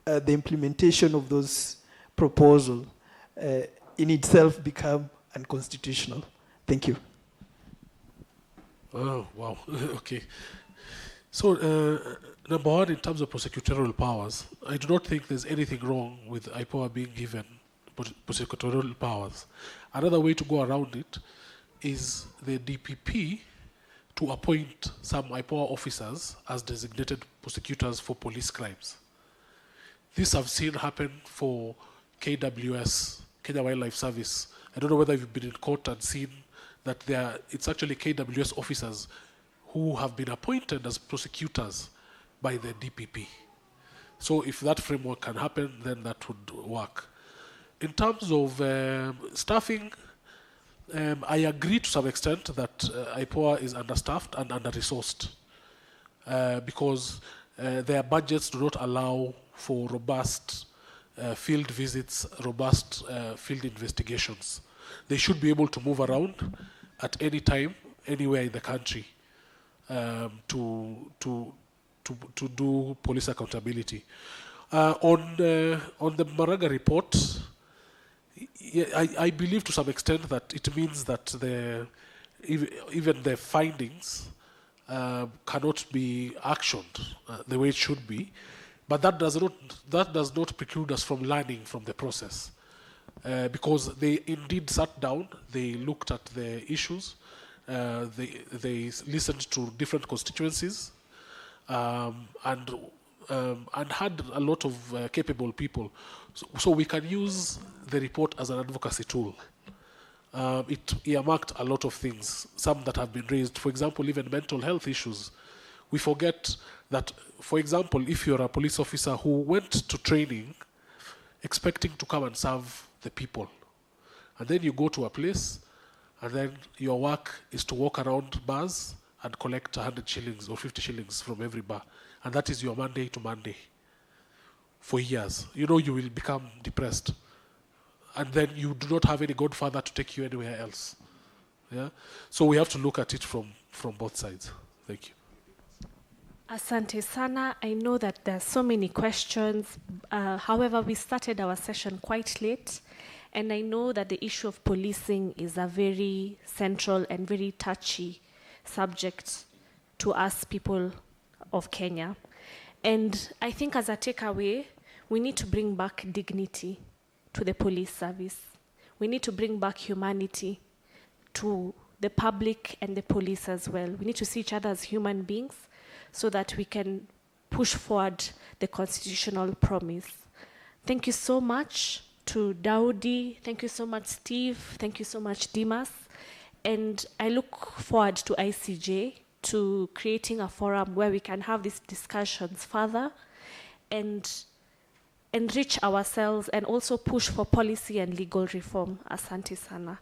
the implementation of those proposals in itself become unconstitutional? Thank you. Oh, wow. Okay. So, number one, in terms of prosecutorial powers, I do not think there's anything wrong with IPOA being given prosecutorial powers. Another way to go around it is the DPP to appoint some IPOA officers as designated prosecutors for police crimes. This I've seen happen for KWS, Kenya Wildlife Service. I don't know whether you've been in court and seen that it's actually KWS officers who have been appointed as prosecutors by the DPP. So if that framework can happen, then that would work. In terms of staffing, I agree to some extent that IPOA is understaffed and under-resourced because their budgets do not allow for robust field visits, robust field investigations. They should be able to move around at any time, anywhere in the country to do police accountability. On the Maraga report, I believe to some extent that it means that even the findings cannot be actioned the way it should be, but that does not preclude us from learning from the process, because they indeed sat down, they looked at the issues, they listened to different constituencies, and had a lot of capable people. So we can use the report as an advocacy tool. It earmarked a lot of things, some that have been raised. For example, even mental health issues. We forget that, for example, if you're a police officer who went to training expecting to come and serve the people, and then you go to a place, and then your work is to walk around bars and collect 100 shillings or 50 shillings from every bar, and that is your Monday to Monday for years. You will become depressed, and then you do not have any godfather to take you anywhere else. Yeah, so we have to look at it from both sides. Thank you. Asante sana. I know that there are so many questions. However, we started our session quite late, and I know that the issue of policing is a very central and very touchy subject to us people of Kenya. And I think as a takeaway, we need to bring back dignity to the police service. We need to bring back humanity to the public and the police as well. We need to see each other as human beings so that we can push forward the constitutional promise. Thank you so much to Daudi. Thank you so much, Steve. Thank you so much, Demas. And I look forward to ICJ, to creating a forum where we can have these discussions further and enrich ourselves and also push for policy and legal reform. Asante sana.